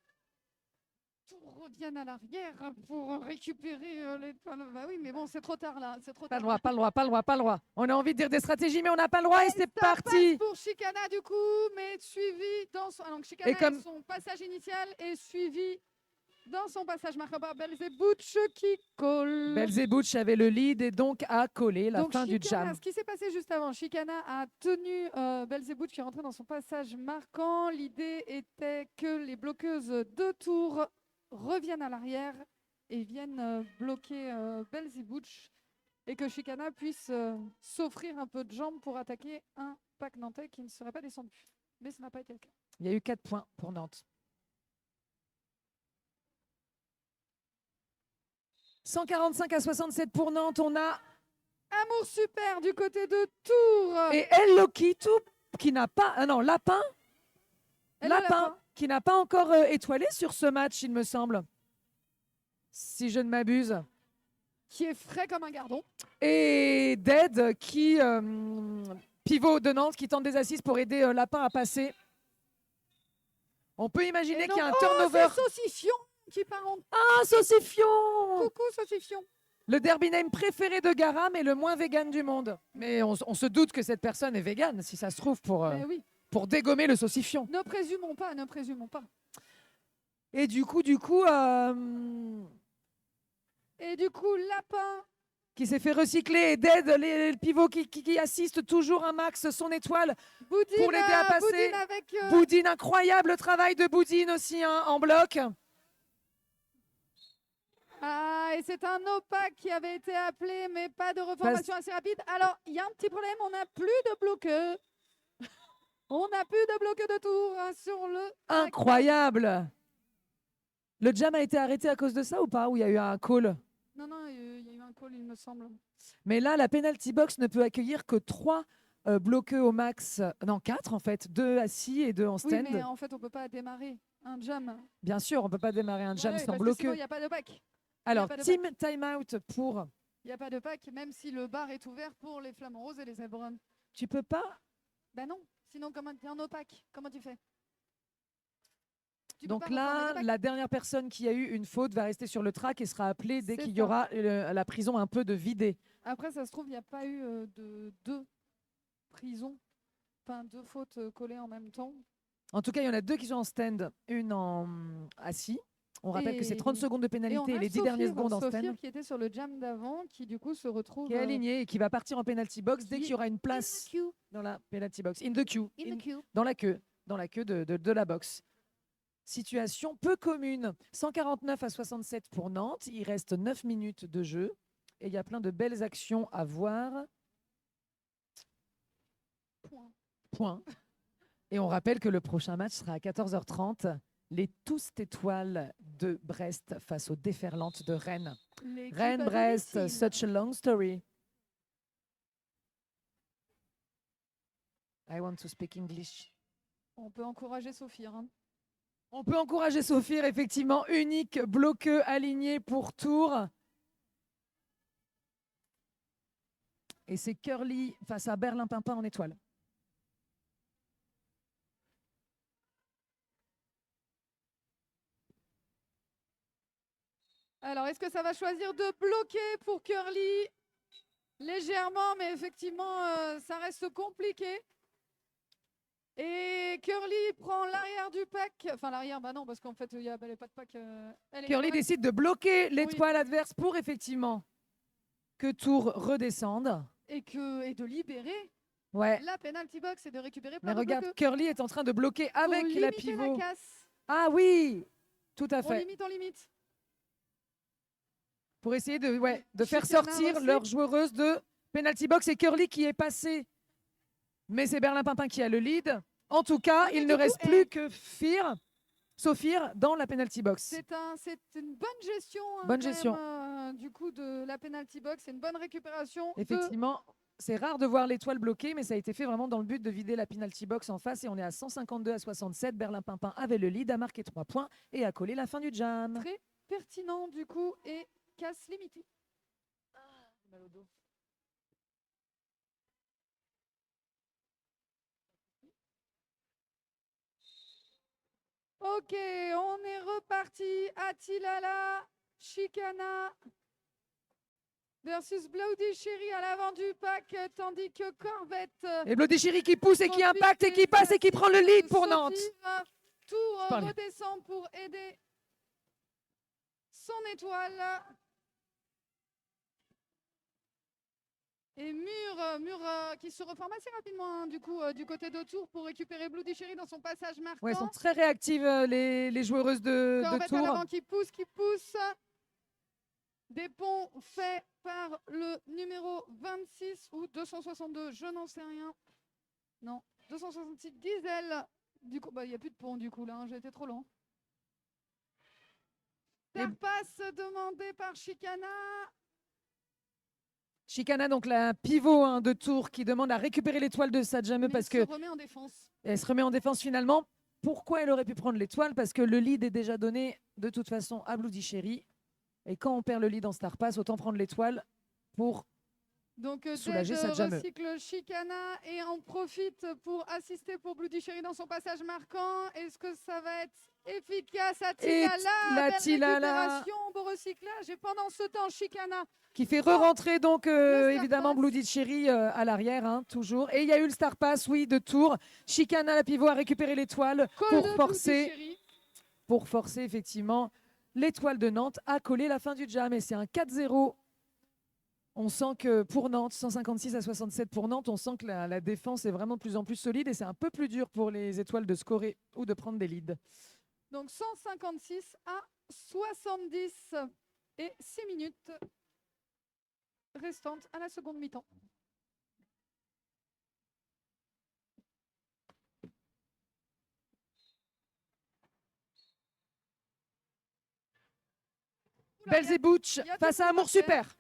S2: tout revienne à l'arrière pour récupérer l'étoile. Bah oui, mais bon, c'est trop tard là. C'est trop
S1: Pas
S2: tard.
S1: le droit, pas le droit, pas le droit, pas le droit. On a envie de dire des stratégies, mais on n'a pas le droit et c'est
S2: Ça
S1: parti.
S2: passe pour Chicana du coup, mais suivi dans son... Donc Chicana,
S1: Et comme-
S2: son passage initial est suivi dans son passage marqué par Belzebouch qui colle.
S1: Belzebouch avait le lead et donc a collé la
S2: Donc,
S1: fin du
S2: Chicana,
S1: jam.
S2: ce qui s'est passé juste avant, Chicana a tenu Belzebouch qui est rentré dans son passage marquant. L'idée était que les bloqueuses de tour reviennent à l'arrière et viennent bloquer Belzebouch et que Chicana puisse s'offrir un peu de jambes pour attaquer un pack nantais qui ne serait pas descendu. Mais ce n'a pas été le cas.
S1: Il y a eu 4 points pour Nantes. 145-67 pour Nantes. On a
S2: Amour super du côté de Tours.
S1: et El Loquito qui n'a pas. Ah non, Lapin.
S2: Hello, Lapin.
S1: Qui n'a pas encore étoilé sur ce match, il me semble. Si je ne m'abuse.
S2: Qui est frais comme un gardon.
S1: Et Dead qui pivot de Nantes qui tente des assises pour aider Lapin à passer. On peut imaginer
S2: Et
S1: qu'il y a un
S2: donc-
S1: turnover.
S2: Oh, c'est Saucifion qui part en...
S1: Ah, Saucifion!
S2: Coucou Saucifion.
S1: Le derby name préféré de Garam et le moins vegan du monde. Mais on se doute que cette personne est végane, si ça se trouve,
S2: Mais oui,
S1: pour dégommer le saucifion.
S2: ne présumons pas, ne présumons pas.
S1: Et du coup,
S2: Et du coup, Lapin,
S1: qui s'est fait recycler et Dead, le pivot qui assiste toujours un max son étoile.
S2: Boudin,
S1: Pour l'aider à passer.
S2: Boudin avec...
S1: Boudin, incroyable travail de Boudin aussi hein, en bloc.
S2: Ah, et c'est un opaque qui avait été appelé, mais pas de reformation assez rapide. Alors, il y a un petit problème, on n'a plus de bloqueux. On n'a plus de bloqueux de tour hein, sur le...
S1: Incroyable! Le jam a été arrêté à cause de ça ou pas? Ou il y a eu un call?
S2: Non, non, il y a eu un call, il me semble.
S1: Mais là, la penalty box ne peut accueillir que 3 bloqueux au max. Non, 4 en fait. 2 assis et 2 en
S2: Oui,
S1: stand.
S2: mais en fait, on ne peut pas démarrer un jam.
S1: Bien sûr, on ne peut pas démarrer un jam
S2: Ouais,
S1: sans
S2: parce que sinon,
S1: bloqueux.
S2: il n'y a pas de pack.
S1: Alors,
S2: pas de
S1: team timeout pour...
S2: Il n'y a pas de pack, même si le bar est ouvert pour les flamants roses et les zèbres.
S1: Tu peux pas?
S2: Ben non, sinon, comment tu es en opaque? Comment tu fais? Tu peux
S1: Donc
S2: pas reformer
S1: là,
S2: de pack.
S1: la dernière personne qui a eu une faute va rester sur le track et sera appelée dès
S2: C'est
S1: qu'il y
S2: ça.
S1: aura la prison un peu de vidée.
S2: Après, ça se trouve, il n'y a pas eu de 2 prisons, enfin 2 fautes collées en même temps.
S1: En tout cas, il y en a 2 qui sont en stand, une en assis. On rappelle que c'est
S2: Et-
S1: 30 secondes de
S2: Et on
S1: pénalité
S2: a
S1: et les 10 dernières
S2: Sophir,
S1: secondes en
S2: Sophir
S1: stand,
S2: qui était sur le jam d'avant, qui du coup se retrouve
S1: qui est aligné et qui va partir en penalty box dès
S2: qui
S1: qu'il y aura une
S2: in the
S1: place
S2: queue,
S1: dans la penalty box. In the queue.
S2: in the queue.
S1: Dans la queue de la boxe. Situation peu commune. 149 à 67 pour Nantes. Il reste 9 minutes de jeu. Et il y a plein de belles actions à voir.
S2: Point.
S1: Point. Et on rappelle que le prochain match sera à 14h30. Les Tous Étoiles de Brest face aux Déferlantes de Rennes.
S2: L'équipe à
S1: Rennes-Brest,
S2: domicile.
S1: such a long story. I want to speak English.
S2: On peut encourager Sophir. Hein.
S1: On peut encourager Sophir, effectivement, unique bloqueux aligné pour Tours. Et c'est Curly face à Berlin-Pimpin en étoile.
S2: Alors, est-ce que ça va choisir de bloquer pour Curly? Légèrement, mais effectivement, ça reste compliqué. Et Curly prend l'arrière du pack. Enfin, l'arrière, bah non, parce qu'en fait, il n'y a pas de pack. Elle est
S1: Curly
S2: correcte.
S1: décide de bloquer l'étoile adverse pour effectivement que Tours redescende.
S2: Et de libérer
S1: Ouais.
S2: la penalty box et de récupérer
S1: Mais
S2: plein de
S1: regarde,
S2: bloqueux.
S1: Curly est en train de bloquer
S2: Pour
S1: avec la
S2: limiter
S1: pivot.
S2: la casse.
S1: Ah oui, tout à
S2: On
S1: fait.
S2: limite, on limite.
S1: Pour essayer de faire
S2: Chicana
S1: sortir
S2: aussi.
S1: leur joueuse de penalty box et Curly qui est passée. Mais c'est Berlin-Pimpin qui a le lead. En tout cas,
S2: Mais
S1: il
S2: du
S1: ne
S2: coup,
S1: reste plus que Sophir dans la penalty box.
S2: C'est une bonne gestion. Hein,
S1: Bonne
S2: quand
S1: gestion.
S2: même, du coup, de la penalty box. C'est une bonne récupération.
S1: Effectivement, c'est rare de voir l'étoile bloquée, mais ça a été fait vraiment dans le but de vider la penalty box en face. Et on est à 152 à 67. Berlin-Pimpin avait le lead, a marqué 3 points et a collé la fin du jam.
S2: Très pertinent, du coup, et casse limitée. Ok, on est reparti. Attilala, Chicana versus Bloody Cherry à l'avant du pack, tandis que Corvette.
S1: Et Bloody Cherry qui pousse et qui impacte et qui passe et qui prend le lead pour Nantes.
S2: Tour
S1: parlais.
S2: redescend pour aider son étoile. Et Mur qui se reforme assez rapidement, hein, du coup, du côté de Tours pour récupérer Bloody Cherry dans son passage marquant.
S1: Ouais, elles sont très réactives, les joueuses de
S2: Corvette à
S1: Tours.
S2: l'avant qui pousse. Des ponts faits par le numéro 26 ou 262, je n'en sais rien. Non, 266, Diesel. Du coup, il n'y a plus de pont du coup là, hein, j'ai été trop lent.
S1: Et-
S2: La passe demandée par Chicana.
S1: Chicana, donc la pivot de Tours, qui demande à récupérer l'étoile de Sadjame
S2: Mais
S1: parce
S2: elle
S1: que
S2: se remet en défense.
S1: elle se remet en défense finalement. Pourquoi elle aurait pu prendre l'étoile? Parce que le lead est déjà donné de toute façon à Bloody Cherry. Et quand on perd le lead en Star Pass, autant prendre l'étoile pour
S2: Donc
S1: soulager
S2: Dead
S1: Sadjame.
S2: recycle Chicana et en profite pour assister pour Bloody Cherry dans son passage marquant. Est-ce que ça va être efficace? Attilala, récupération, beau recyclage. Et pendant ce temps, Chicana.
S1: qui fait re-rentrer donc
S2: Star
S1: évidemment
S2: Pass.
S1: Bloody Cherry à l'arrière, hein, toujours. Et il y a eu le Star Pass, oui, de Tours. Chicana, la pivot, a récupéré l'étoile
S2: Call de
S1: pour forcer effectivement l'étoile de Nantes à coller la fin du jam. Et c'est un 4-0. On sent que pour Nantes, 156 à 67 pour Nantes, on sent que la défense est vraiment de plus en plus solide et c'est un peu plus dur pour les étoiles de scorer ou de prendre des leads.
S2: Donc 156 à 70. et 6 minutes restantes à la seconde mi-temps. Oula,
S1: Belzebouch
S2: y a
S1: face
S2: tout
S1: à
S2: pour
S1: Amour
S2: faire.
S1: Super.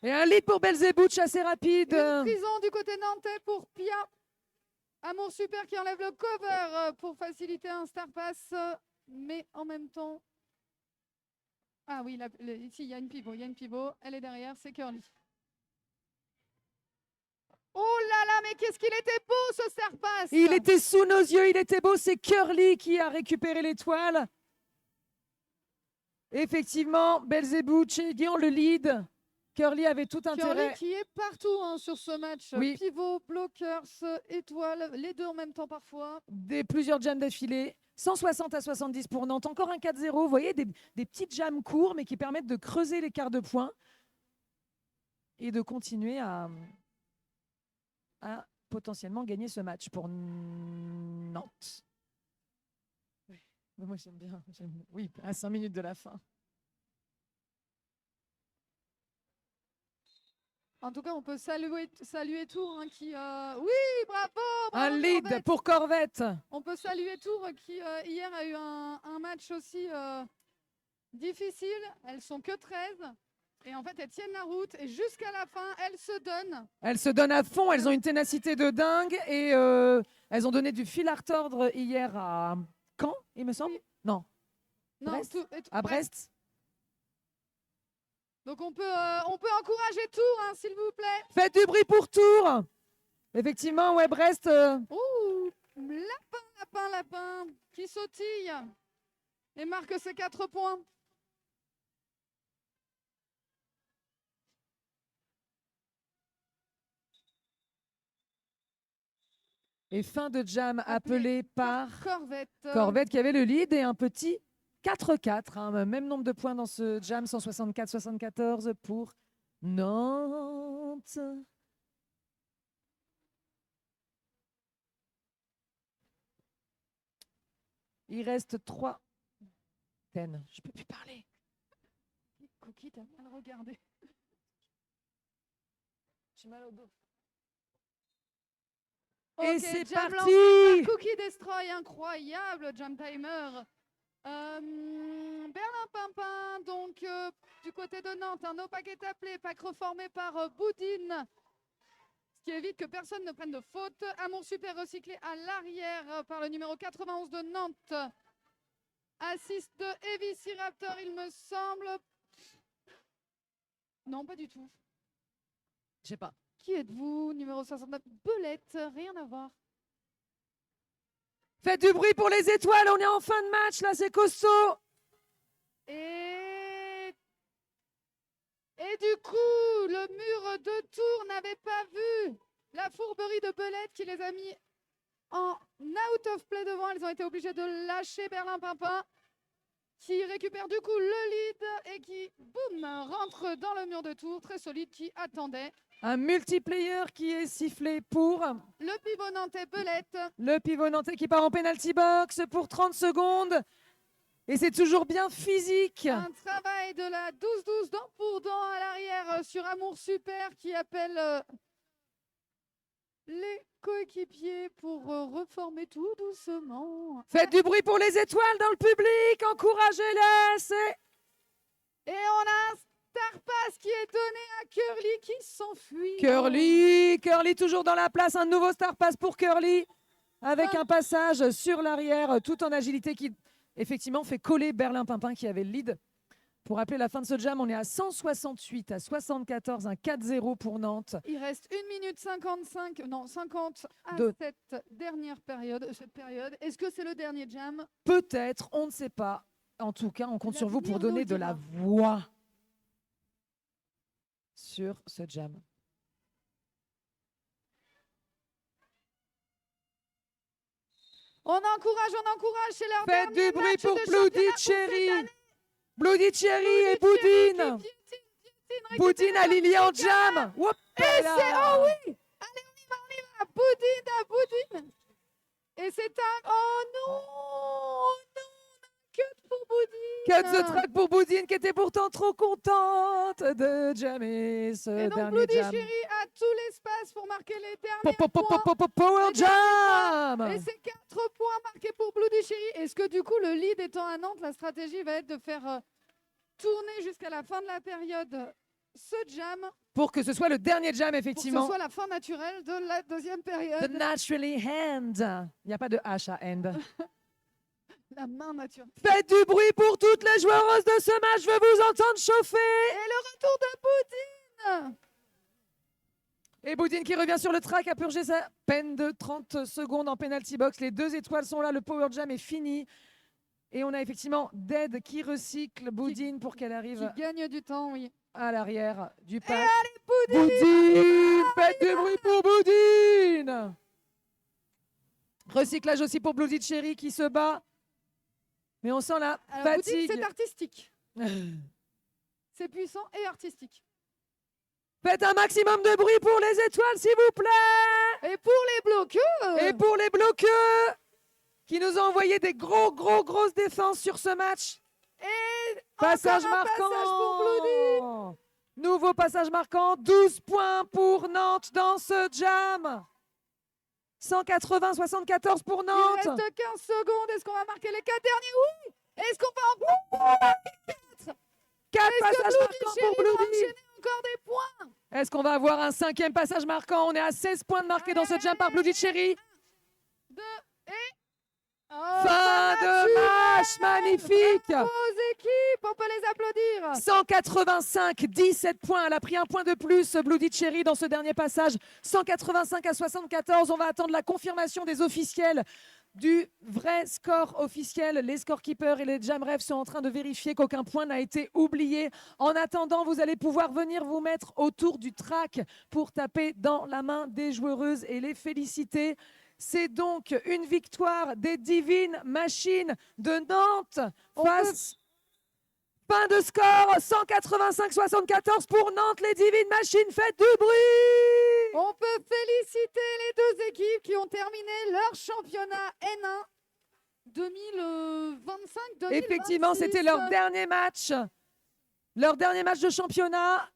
S1: Et un lead pour Belzebouch assez rapide.
S2: Une prison du côté nantais pour Pia. Amour Super qui enlève le cover pour faciliter un Star Pass. Mais en même temps... Ah oui, ici, il y a une pivot. Elle est derrière, c'est Curly. Oh là là, mais qu'est-ce qu'il était beau, ce Star Pass!
S1: Il était sous nos yeux, il était beau. C'est Curly qui a récupéré l'étoile. Effectivement, Belzebouch ayant le lead. Curly avait tout intérêt.
S2: Curly qui est partout hein, sur ce match.
S1: Oui.
S2: Pivot, blockers, étoile, les deux en même temps parfois.
S1: Plusieurs jams d'affilée. 160 à 70 pour Nantes. Encore un 4-0. Vous voyez, des petites jams courts, mais qui permettent de creuser l'écart de points et de continuer à potentiellement gagner ce match pour Nantes. Oui. Moi, j'aime bien. Oui, à 5 minutes de la fin.
S2: En tout cas, on peut saluer Tours hein, qui... Oui, bravo,
S1: Un lead
S2: Corvette.
S1: pour Corvette.
S2: On peut saluer Tours qui, hier, a eu un match aussi difficile. Elles sont que 13. Et en fait, elles tiennent la route. Et jusqu'à la fin, elles se donnent.
S1: Elles se donnent à fond. Elles ont une ténacité de dingue. Et elles ont donné du fil à retordre hier à Caen, il me semble.
S2: Oui.
S1: Non,
S2: Non,
S1: Brest. À Brest.
S2: Donc on peut encourager Tours, hein, s'il vous plaît.
S1: Faites du bruit pour Tours. Effectivement, ouais, Brest.
S2: Ouh, lapin, qui sautille et marque ses 4 points.
S1: Et fin de jam appelé par
S2: Corvette.
S1: Corvette qui avait le lead et un petit 4-4. Hein, même nombre de points dans ce jam, 164-74 pour Nantes. Il reste 3. Ten. Je peux plus parler.
S2: Cookie, t'as mal regardé.
S1: J'ai mal au dos.
S2: Ok,
S1: Et c'est
S2: jam
S1: parti.
S2: lancé par Cookie Destroy, incroyable jam timer. Berlin Pimpin, donc du côté de Nantes, un no pack est appelé, pack reformé par Boudine, ce qui évite que personne ne prenne de faute. Amour Super recyclé à l'arrière par le numéro 91 de Nantes. Assist de Heavy Raptor, il me semble. Non, pas du tout.
S1: Je sais pas.
S2: Qui êtes-vous? Numéro 69, Belette, rien à voir.
S1: Faites du bruit pour les étoiles, on est en fin de match, là, c'est costaud.
S2: Et du coup, le mur de Tours n'avait pas vu la fourberie de Belette qui les a mis en out of play devant. Elles ont été obligées de lâcher Berlin Pimpin qui récupère du coup le lead et qui, boum, rentre dans le mur de Tours. Très solide, qui attendait.
S1: Un multiplayer qui est sifflé pour
S2: Le pivot nantais Belette.
S1: le pivot nantais qui part en penalty box pour 30 secondes. Et c'est toujours bien physique.
S2: Un travail de la 12-12 dent pour dent à l'arrière sur Amour Super qui appelle les coéquipiers pour reformer tout doucement.
S1: Faites du bruit pour les étoiles dans le public, encouragez-les.
S2: Et on a un Star Pass qui est donné à Curly qui s'enfuit.
S1: Curly toujours dans la place, un nouveau Star Pass pour Curly avec un passage sur l'arrière tout en agilité qui effectivement fait coller Berlin Pimpin qui avait le lead. Pour rappeler la fin de ce jam, on est à 168 à 74, un 4-0 pour Nantes.
S2: Il reste 1 minute 55, non 50 à cette dernière période. Est-ce que c'est le dernier jam?
S1: Peut-être, on ne sait pas. En tout cas, on compte sur vous pour donner de la voix sur ce jam.
S2: On encourage, c'est leur
S1: Faites
S2: dernier
S1: du bruit
S2: match
S1: pour
S2: de
S1: Bloody
S2: championnat pour cette
S1: Cherry.
S2: année.
S1: Bloody Cherry et Boudine. Boudine à Lily en jam.
S2: Et c'est, oh oui, allez on y va, Boudine à Boudine. Et c'est un, oh non, cut pour Boudine.
S1: Cut the track pour Boudine qui était pourtant trop contente de jammer ce
S2: Et donc,
S1: dernier
S2: Bloody
S1: jam.
S2: Cherry a tout l'espace pour marquer les derniers points.
S1: Power
S2: Les derniers
S1: jam.
S2: Et c'est 4 points marqués pour Bloody Cherry. Est-ce que du coup, le lead étant à Nantes, la stratégie va être de faire tourner jusqu'à la fin de la période ce jam
S1: Pour que ce soit le dernier jam,
S2: pour que ce
S1: effectivement.
S2: soit la fin naturelle de la deuxième
S1: The
S2: période.
S1: naturally hand. Il n'y a pas de H à end.
S2: La main naturelle.
S1: Faites du bruit pour toutes les joueuses de ce match. Je veux vous entendre chauffer.
S2: Et le retour de Boudine.
S1: Et Boudine qui revient sur le track a purgé sa peine de 30 secondes en penalty box. Les 2 étoiles sont là. Le power jam est fini. Et on a effectivement Dead qui recycle Boudine pour qu'elle arrive
S2: Qui gagne du temps, oui.
S1: à l'arrière du
S2: Et
S1: pack.
S2: allez, Boudine.
S1: Boudine, faites du bruit pour Boudine. Recyclage aussi pour Bloody Cherry qui se bat. Mais on sent la
S2: Alors, Boudine,
S1: fatigue.
S2: c'est artistique. C'est puissant et artistique.
S1: Faites un maximum de bruit pour les étoiles, s'il vous plaît.
S2: Et pour les bloqueux.
S1: Et pour les bloqueux qui nous ont envoyé des grosses défenses sur ce match.
S2: Et
S1: Passage
S2: encore un
S1: marquant.
S2: passage pour Bloody.
S1: Nouveau passage marquant. 12 points pour Nantes dans ce jam. 180-74 pour
S2: Il
S1: Nantes.
S2: reste 15 secondes. Est-ce qu'on va marquer les 4 derniers? Oui. Est-ce qu'on va en marquer 4?
S1: 4
S2: Est-ce que
S1: passages
S2: Bloody
S1: marquants
S2: Cherry
S1: pour
S2: va
S1: Bloody.
S2: enchaîner encore des points?
S1: Est-ce qu'on va avoir un 5e passage marquant? On est à 16 points de marqués dans ce jam par Bloody Cherry.
S2: 2 et...
S1: Fin de match, magnifique.
S2: Aux équipes, on peut les applaudir.
S1: 185, 17 points. Elle a pris un point de plus, Bloody Cherry, dans ce dernier passage. 185 à 74. On va attendre la confirmation des officiels du vrai score officiel. Les scorekeepers et les jam refs sont en train de vérifier qu'aucun point n'a été oublié. En attendant, vous allez pouvoir venir vous mettre autour du track pour taper dans la main des joueuses et les féliciter. C'est donc une victoire des Divine Machines de Nantes face... Fin de score, 185-74 pour Nantes. Les Divine Machines, faites du bruit.
S2: On peut féliciter les deux équipes qui ont terminé leur championnat N1 2025-2026.
S1: Effectivement, c'était leur dernier match. Leur dernier match de championnat.